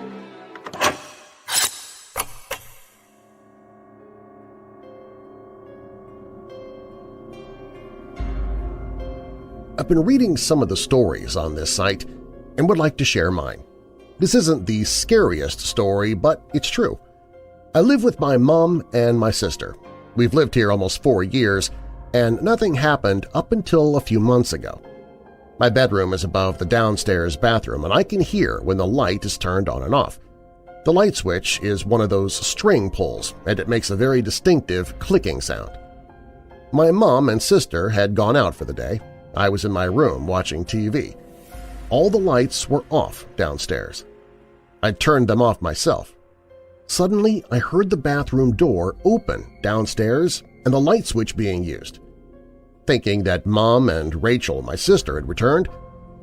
I've been reading some of the stories on this site and would like to share mine. This isn't the scariest story, but it's true. I live with my mom and my sister. We've lived here almost 4 years, and nothing happened up until a few months ago. My bedroom is above the downstairs bathroom, and I can hear when the light is turned on and off. The light switch is one of those string pulls, and it makes a very distinctive clicking sound. My mom and sister had gone out for the day. I was in my room watching TV. All the lights were off downstairs. I'd turned them off myself. Suddenly, I heard the bathroom door open downstairs and the light switch being used. Thinking that Mom and Rachel, my sister, had returned,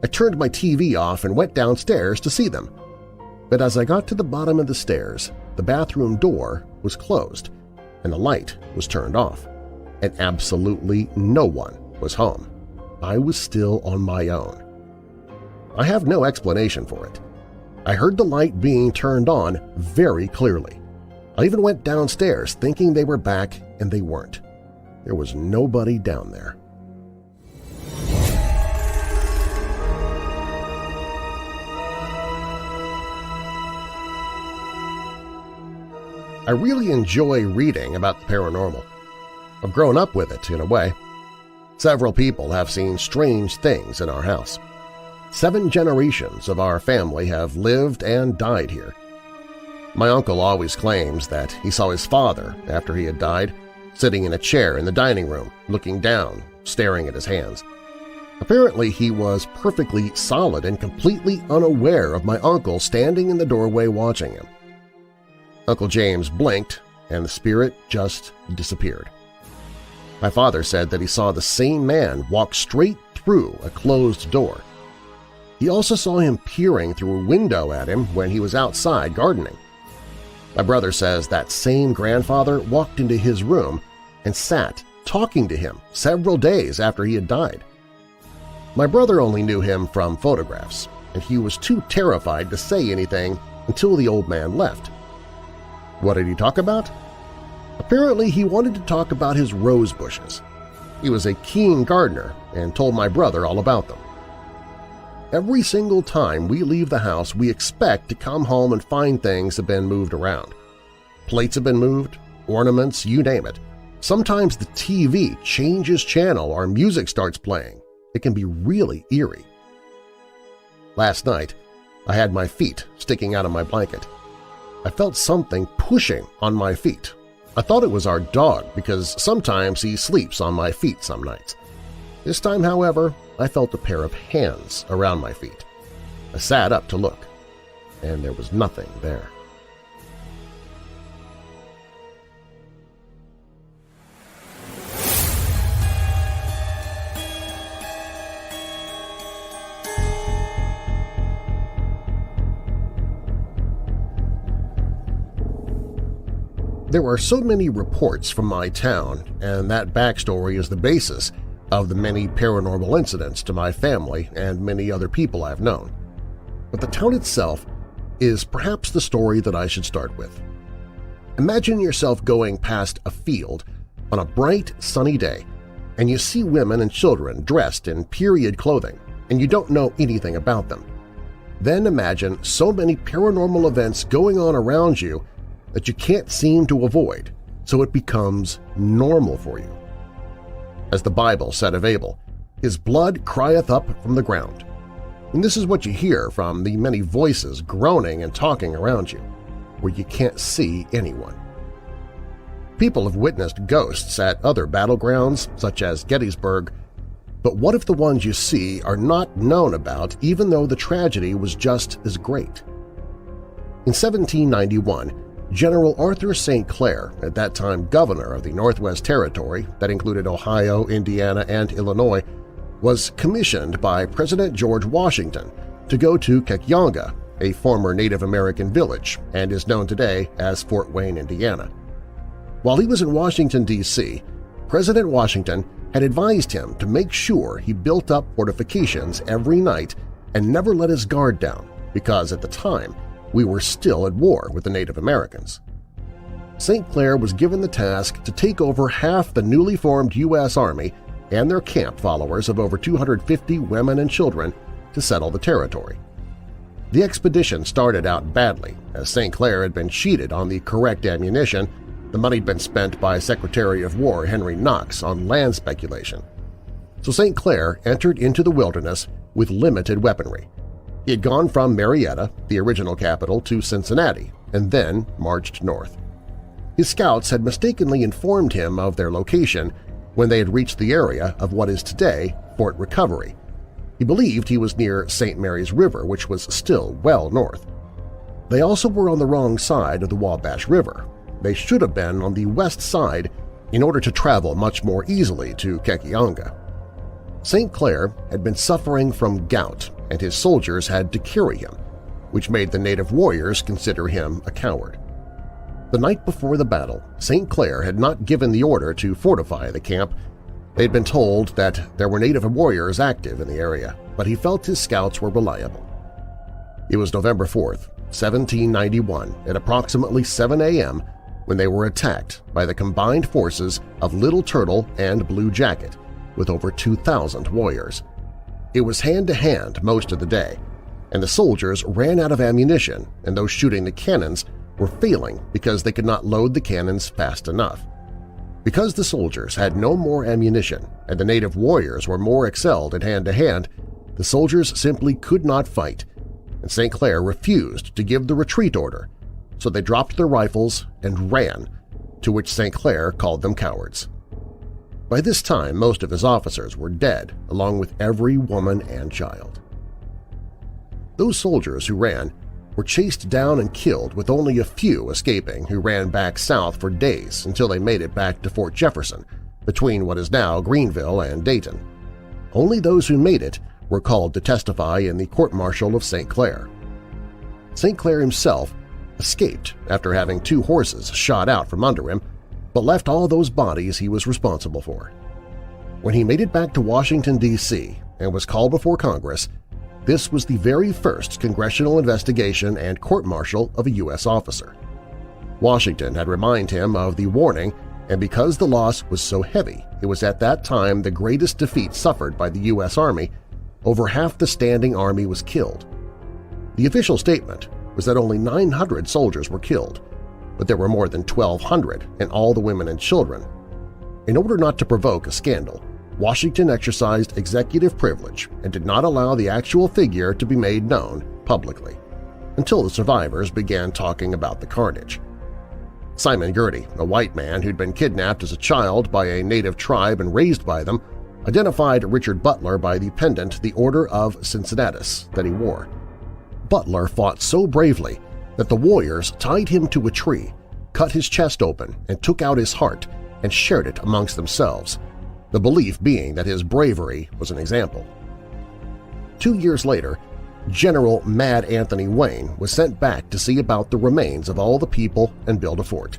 I turned my TV off and went downstairs to see them. But as I got to the bottom of the stairs, the bathroom door was closed and the light was turned off, and absolutely no one was home. I was still on my own. I have no explanation for it. I heard the light being turned on very clearly. I even went downstairs thinking they were back, and they weren't. There was nobody down there. I really enjoy reading about the paranormal. I've grown up with it in a way. Several people have seen strange things in our house. 7 generations of our family have lived and died here. My uncle always claims that he saw his father after he had died, sitting in a chair in the dining room, looking down, staring at his hands. Apparently he was perfectly solid and completely unaware of my uncle standing in the doorway watching him. Uncle James blinked and the spirit just disappeared. My father said that he saw the same man walk straight through a closed door. He also saw him peering through a window at him when he was outside gardening. My brother says that same grandfather walked into his room and sat talking to him several days after he had died. My brother only knew him from photographs, and he was too terrified to say anything until the old man left. What did he talk about? Apparently he wanted to talk about his rose bushes. He was a keen gardener and told my brother all about them. Every single time we leave the house, we expect to come home and find things have been moved around. Plates have been moved, ornaments, you name it. Sometimes the TV changes channel or music starts playing. It can be really eerie. Last night, I had my feet sticking out of my blanket. I felt something pushing on my feet. I thought it was our dog because sometimes he sleeps on my feet some nights. This time, however, I felt a pair of hands around my feet. I sat up to look, and there was nothing there. There are so many reports from my town, and that backstory is the basis of the many paranormal incidents to my family and many other people I've known. But the town itself is perhaps the story that I should start with. Imagine yourself going past a field on a bright, sunny day, and you see women and children dressed in period clothing, and you don't know anything about them. Then imagine so many paranormal events going on around you that you can't seem to avoid, so it becomes normal for you. As the Bible said of Abel, his blood crieth up from the ground. And this is what you hear from the many voices groaning and talking around you, where you can't see anyone. People have witnessed ghosts at other battlegrounds, such as Gettysburg, but what if the ones you see are not known about even though the tragedy was just as great? In 1791, General Arthur St. Clair, at that time governor of the Northwest Territory that included Ohio, Indiana, and Illinois, was commissioned by President George Washington to go to Kekyonga, a former Native American village and is known today as Fort Wayne, Indiana. While he was in Washington, D.C., President Washington had advised him to make sure he built up fortifications every night and never let his guard down because at the time we were still at war with the Native Americans. St. Clair was given the task to take over half the newly formed U.S. Army and their camp followers of over 250 women and children to settle the territory. The expedition started out badly, as St. Clair had been cheated on the correct ammunition. The money had been spent by Secretary of War Henry Knox on land speculation. So St. Clair entered into the wilderness with limited weaponry. He had gone from Marietta, the original capital, to Cincinnati, and then marched north. His scouts had mistakenly informed him of their location when they had reached the area of what is today Fort Recovery. He believed he was near St. Mary's River, which was still well north. They also were on the wrong side of the Wabash River. They should have been on the west side in order to travel much more easily to Kekianga. St. Clair had been suffering from gout, and his soldiers had to carry him, which made the native warriors consider him a coward. The night before the battle, St. Clair had not given the order to fortify the camp. They had been told that there were native warriors active in the area, but he felt his scouts were reliable. It was November 4th, 1791, at approximately 7 a.m. when they were attacked by the combined forces of Little Turtle and Blue Jacket, with over 2,000 warriors. It was hand-to-hand most of the day, and the soldiers ran out of ammunition, and those shooting the cannons were failing because they could not load the cannons fast enough. Because the soldiers had no more ammunition and the native warriors were more excelled at hand-to-hand, the soldiers simply could not fight, and St. Clair refused to give the retreat order, so they dropped their rifles and ran, to which St. Clair called them cowards. By this time, most of his officers were dead, along with every woman and child. Those soldiers who ran were chased down and killed, with only a few escaping who ran back south for days until they made it back to Fort Jefferson, between what is now Greenville and Dayton. Only those who made it were called to testify in the court-martial of St. Clair. St. Clair himself escaped after having 2 horses shot out from under him, but left all those bodies he was responsible for. When he made it back to Washington, D.C. and was called before Congress, this was the very first congressional investigation and court-martial of a U.S. officer. Washington had reminded him of the warning, and because the loss was so heavy, it was at that time the greatest defeat suffered by the U.S. Army. Over half the standing army was killed. The official statement was that only 900 soldiers were killed, but there were more than 1,200 and all the women and children. In order not to provoke a scandal, Washington exercised executive privilege and did not allow the actual figure to be made known publicly until the survivors began talking about the carnage. Simon Girty, a white man who'd been kidnapped as a child by a native tribe and raised by them, identified Richard Butler by the pendant, the Order of Cincinnatus, that he wore. Butler fought so bravely that the warriors tied him to a tree, cut his chest open, and took out his heart and shared it amongst themselves, the belief being that his bravery was an example. 2 years later, General Mad Anthony Wayne was sent back to see about the remains of all the people and build a fort.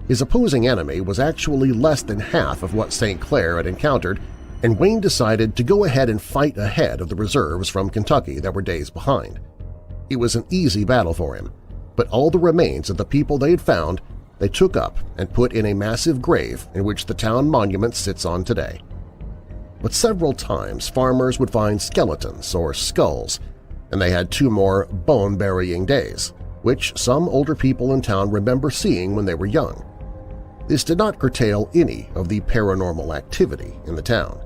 His opposing enemy was actually less than half of what St. Clair had encountered, and Wayne decided to go ahead and fight ahead of the reserves from Kentucky that were days behind. It was an easy battle for him, but all the remains of the people they had found they took up and put in a massive grave in which the town monument sits on today. But several times farmers would find skeletons or skulls, and they had 2 more bone-burying days, which some older people in town remember seeing when they were young. This did not curtail any of the paranormal activity in the town.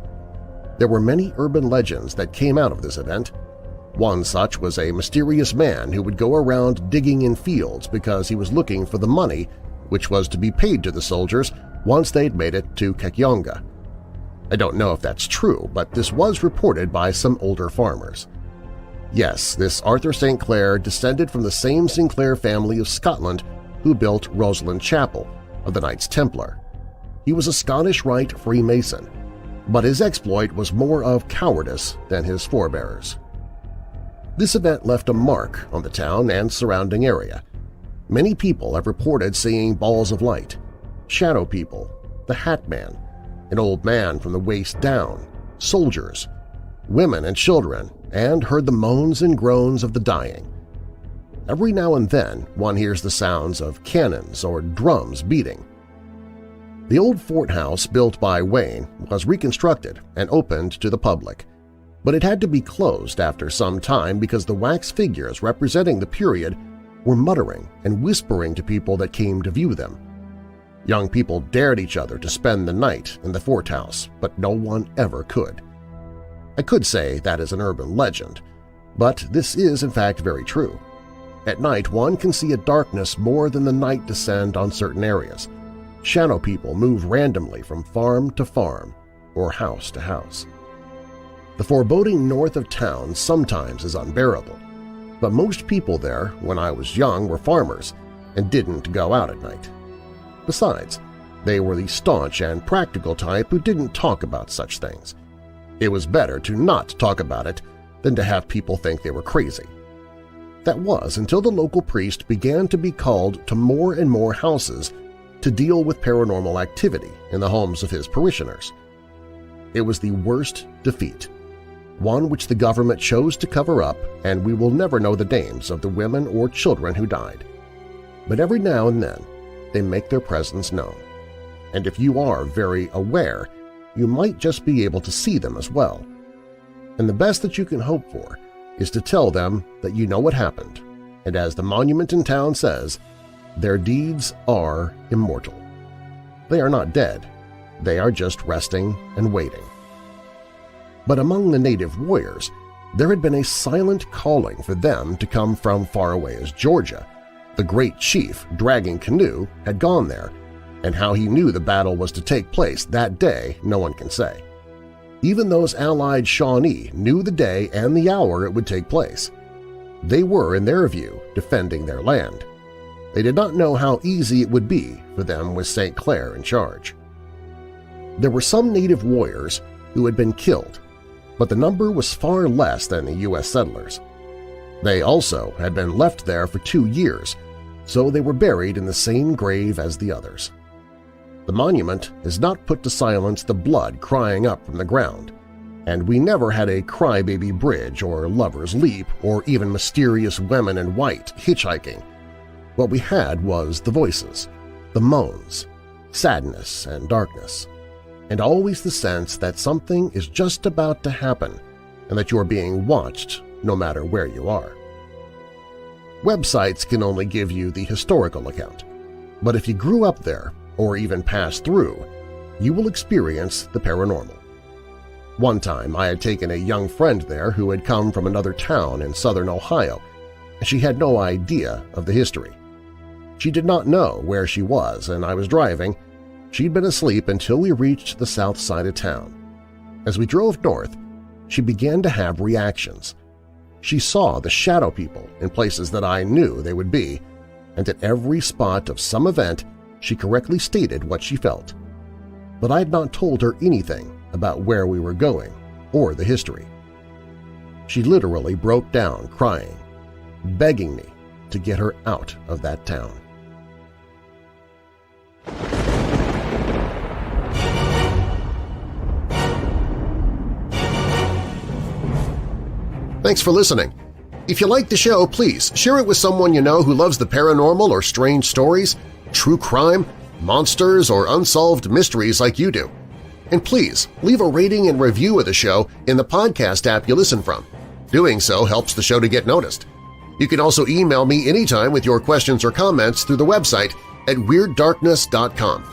There were many urban legends that came out of this event. One such was a mysterious man who would go around digging in fields because he was looking for the money which was to be paid to the soldiers once they'd made it to Kekianga. I don't know if that's true, but this was reported by some older farmers. Yes, this Arthur St. Clair descended from the same Sinclair family of Scotland who built Rosalind Chapel of the Knights Templar. He was a Scottish Rite Freemason, but his exploit was more of cowardice than his forebears. This event left a mark on the town and surrounding area. Many people have reported seeing balls of light, shadow people, the Hat Man, an old man from the waist down, soldiers, women and children, and heard the moans and groans of the dying. Every now and then one hears the sounds of cannons or drums beating. The old fort house built by Wayne was reconstructed and opened to the public, but it had to be closed after some time because the wax figures representing the period were muttering and whispering to people that came to view them. Young people dared each other to spend the night in the fort house, but no one ever could. I could say that is an urban legend, but this is in fact very true. At night one can see a darkness more than the night descend on certain areas. Shadow people move randomly from farm to farm or house to house. The foreboding north of town sometimes is unbearable, but most people there when I was young were farmers and didn't go out at night. Besides, they were the staunch and practical type who didn't talk about such things. It was better to not talk about it than to have people think they were crazy. That was until the local priest began to be called to more and more houses to deal with paranormal activity in the homes of his parishioners. It was the worst defeat, one which the government chose to cover up, and we will never know the names of the women or children who died. But every now and then they make their presence known, and if you are very aware, you might just be able to see them as well. And the best that you can hope for is to tell them that you know what happened, and as the monument in town says, their deeds are immortal. They are not dead, they are just resting and waiting. But among the native warriors, there had been a silent calling for them to come from far away as Georgia. The great chief, Dragging Canoe, had gone there, and how he knew the battle was to take place that day no one can say. Even those allied Shawnee knew the day and the hour it would take place. They were, in their view, defending their land. They did not know how easy it would be for them with St. Clair in charge. There were some native warriors who had been killed, but the number was far less than the U.S. settlers. They also had been left there for 2 years, so they were buried in the same grave as the others. The monument is not put to silence the blood crying up from the ground, and we never had a crybaby bridge or lover's leap or even mysterious women in white hitchhiking. What we had was the voices, the moans, sadness and darkness, and always the sense that something is just about to happen and that you are being watched no matter where you are. Websites can only give you the historical account, but if you grew up there or even passed through, you will experience the paranormal. One time I had taken a young friend there who had come from another town in southern Ohio, and she had no idea of the history. She did not know where she was, and I was driving. She'd been asleep until we reached the south side of town. As we drove north, she began to have reactions. She saw the shadow people in places that I knew they would be, and at every spot of some event she correctly stated what she felt. But I had not told her anything about where we were going or the history. She literally broke down crying, begging me to get her out of that town. Thanks for listening. If you like the show, please share it with someone you know who loves the paranormal or strange stories, true crime, monsters, or unsolved mysteries like you do. And please leave a rating and review of the show in the podcast app you listen from. Doing so helps the show to get noticed. You can also email me anytime with your questions or comments through the website at WeirdDarkness.com.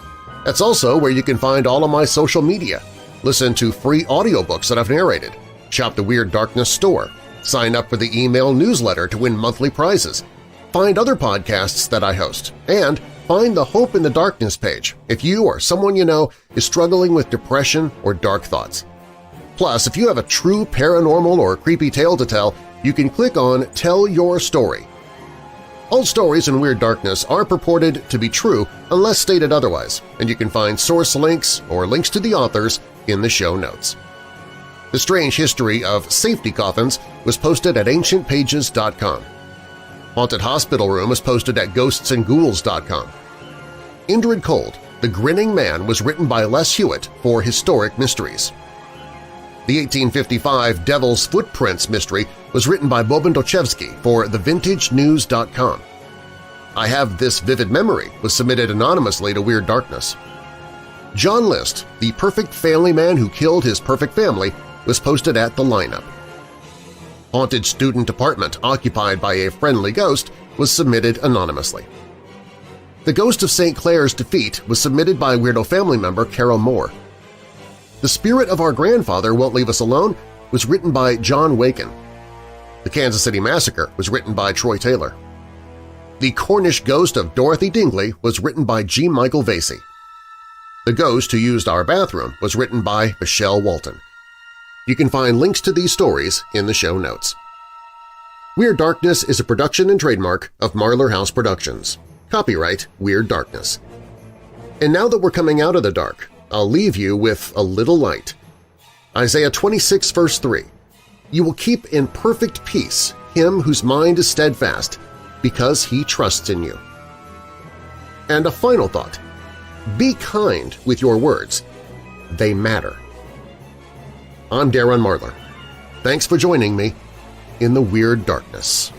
That's also where you can find all of my social media, listen to free audiobooks that I've narrated, shop the Weird Darkness store, sign up for the email newsletter to win monthly prizes, find other podcasts that I host, and find the Hope in the Darkness page if you or someone you know is struggling with depression or dark thoughts. Plus, if you have a true paranormal or creepy tale to tell, you can click on Tell Your Story. All stories in Weird Darkness are purported to be true unless stated otherwise, and you can find source links or links to the authors in the show notes. The Strange History of Safety Coffins was posted at AncientPages.com. Haunted Hospital Room is posted at GhostsandGhouls.com. Indrid Cold, The Grinning Man was written by Les Hewitt for Historic Mysteries. The 1855 Devil's Footprints mystery was written by Boban Dochevsky for thevintagenews.com. I Have This Vivid Memory was submitted anonymously to Weird Darkness. John List, the perfect family man who killed his perfect family, was posted at The Lineup. Haunted Student Apartment occupied by a friendly ghost was submitted anonymously. The Ghost of St. Clair's Defeat was submitted by Weirdo family member Carol Moore. The Spirit of Our Grandfather Won't Leave Us Alone was written by John Waken. The Kansas City Massacre was written by Troy Taylor. The Cornish Ghost of Dorothy Dingley was written by G. Michael Vasey. The Ghost Who Used Our Bathroom was written by Michelle Walton. You can find links to these stories in the show notes. Weird Darkness is a production and trademark of Marlar House Productions. Copyright Weird Darkness. And now that we're coming out of the dark, I'll leave you with a little light. Isaiah 26 verse 3, "You will keep in perfect peace him whose mind is steadfast, because he trusts in you." And a final thought, be kind with your words. They matter. I'm Darren Marlar. Thanks for joining me in the Weird Darkness.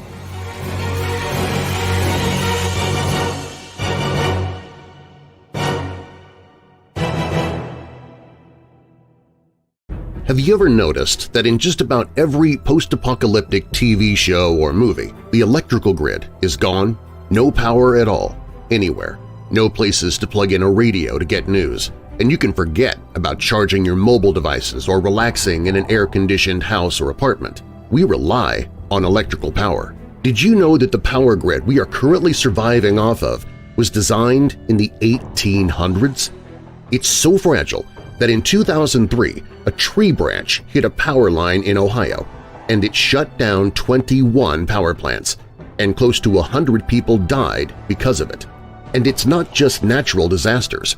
Have you ever noticed that in just about every post-apocalyptic TV show or movie, the electrical grid is gone? No power at all, anywhere. No places to plug in a radio to get news. And you can forget about charging your mobile devices or relaxing in an air-conditioned house or apartment. We rely on electrical power. Did you know that the power grid we are currently surviving off of was designed in the 1800s? It's so fragile that in 2003, a tree branch hit a power line in Ohio, and it shut down 21 power plants, and close to 100 people died because of it. And it's not just natural disasters.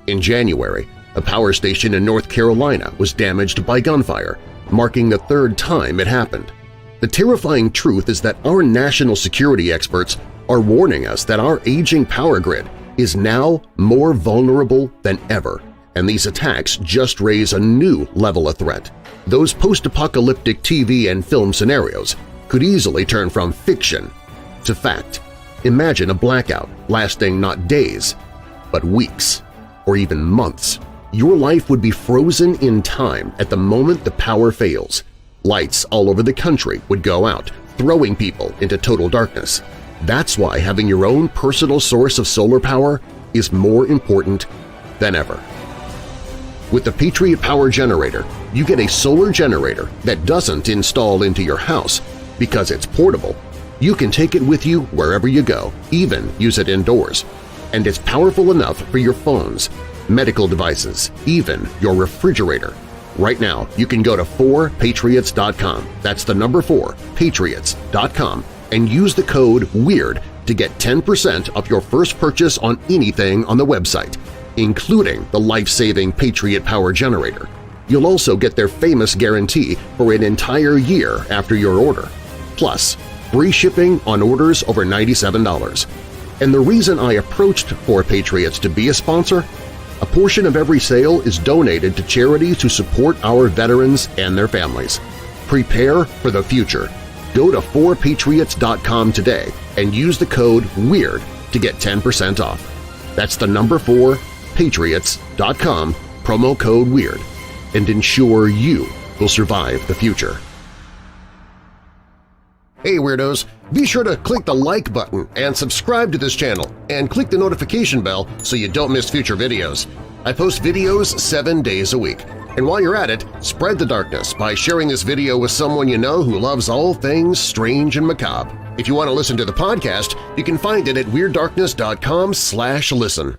In January, a power station in North Carolina was damaged by gunfire, marking the third time it happened. The terrifying truth is that our national security experts are warning us that our aging power grid is now more vulnerable than ever, and these attacks just raise a new level of threat. Those post-apocalyptic TV and film scenarios could easily turn from fiction to fact. Imagine a blackout lasting not days, but weeks or even months. Your life would be frozen in time at the moment the power fails. Lights all over the country would go out, throwing people into total darkness. That's why having your own personal source of solar power is more important than ever. With the Patriot Power Generator, you get a solar generator that doesn't install into your house because it's portable. You can take it with you wherever you go, even use it indoors. And it's powerful enough for your phones, medical devices, even your refrigerator. Right now, you can go to 4patriots.com, that's the number 4, patriots.com, and use the code WEIRD to get 10% off your first purchase on anything on the website, including the life-saving Patriot Power Generator. You'll also get their famous guarantee for an entire year after your order. Plus, free shipping on orders over $97. And the reason I approached 4 Patriots to be a sponsor? A portion of every sale is donated to charities who support our veterans and their families. Prepare for the future. Go to 4patriots.com today and use the code WEIRD to get 10% off. That's the number 4, patriots.com, promo code WEIRD, and ensure you will survive the future. Hey Weirdos! Be sure to click the like button and subscribe to this channel and click the notification bell so you don't miss future videos. I post videos 7 days a week. And while you're at it, spread the darkness by sharing this video with someone you know who loves all things strange and macabre. If you want to listen to the podcast, you can find it at WeirdDarkness.com/listen.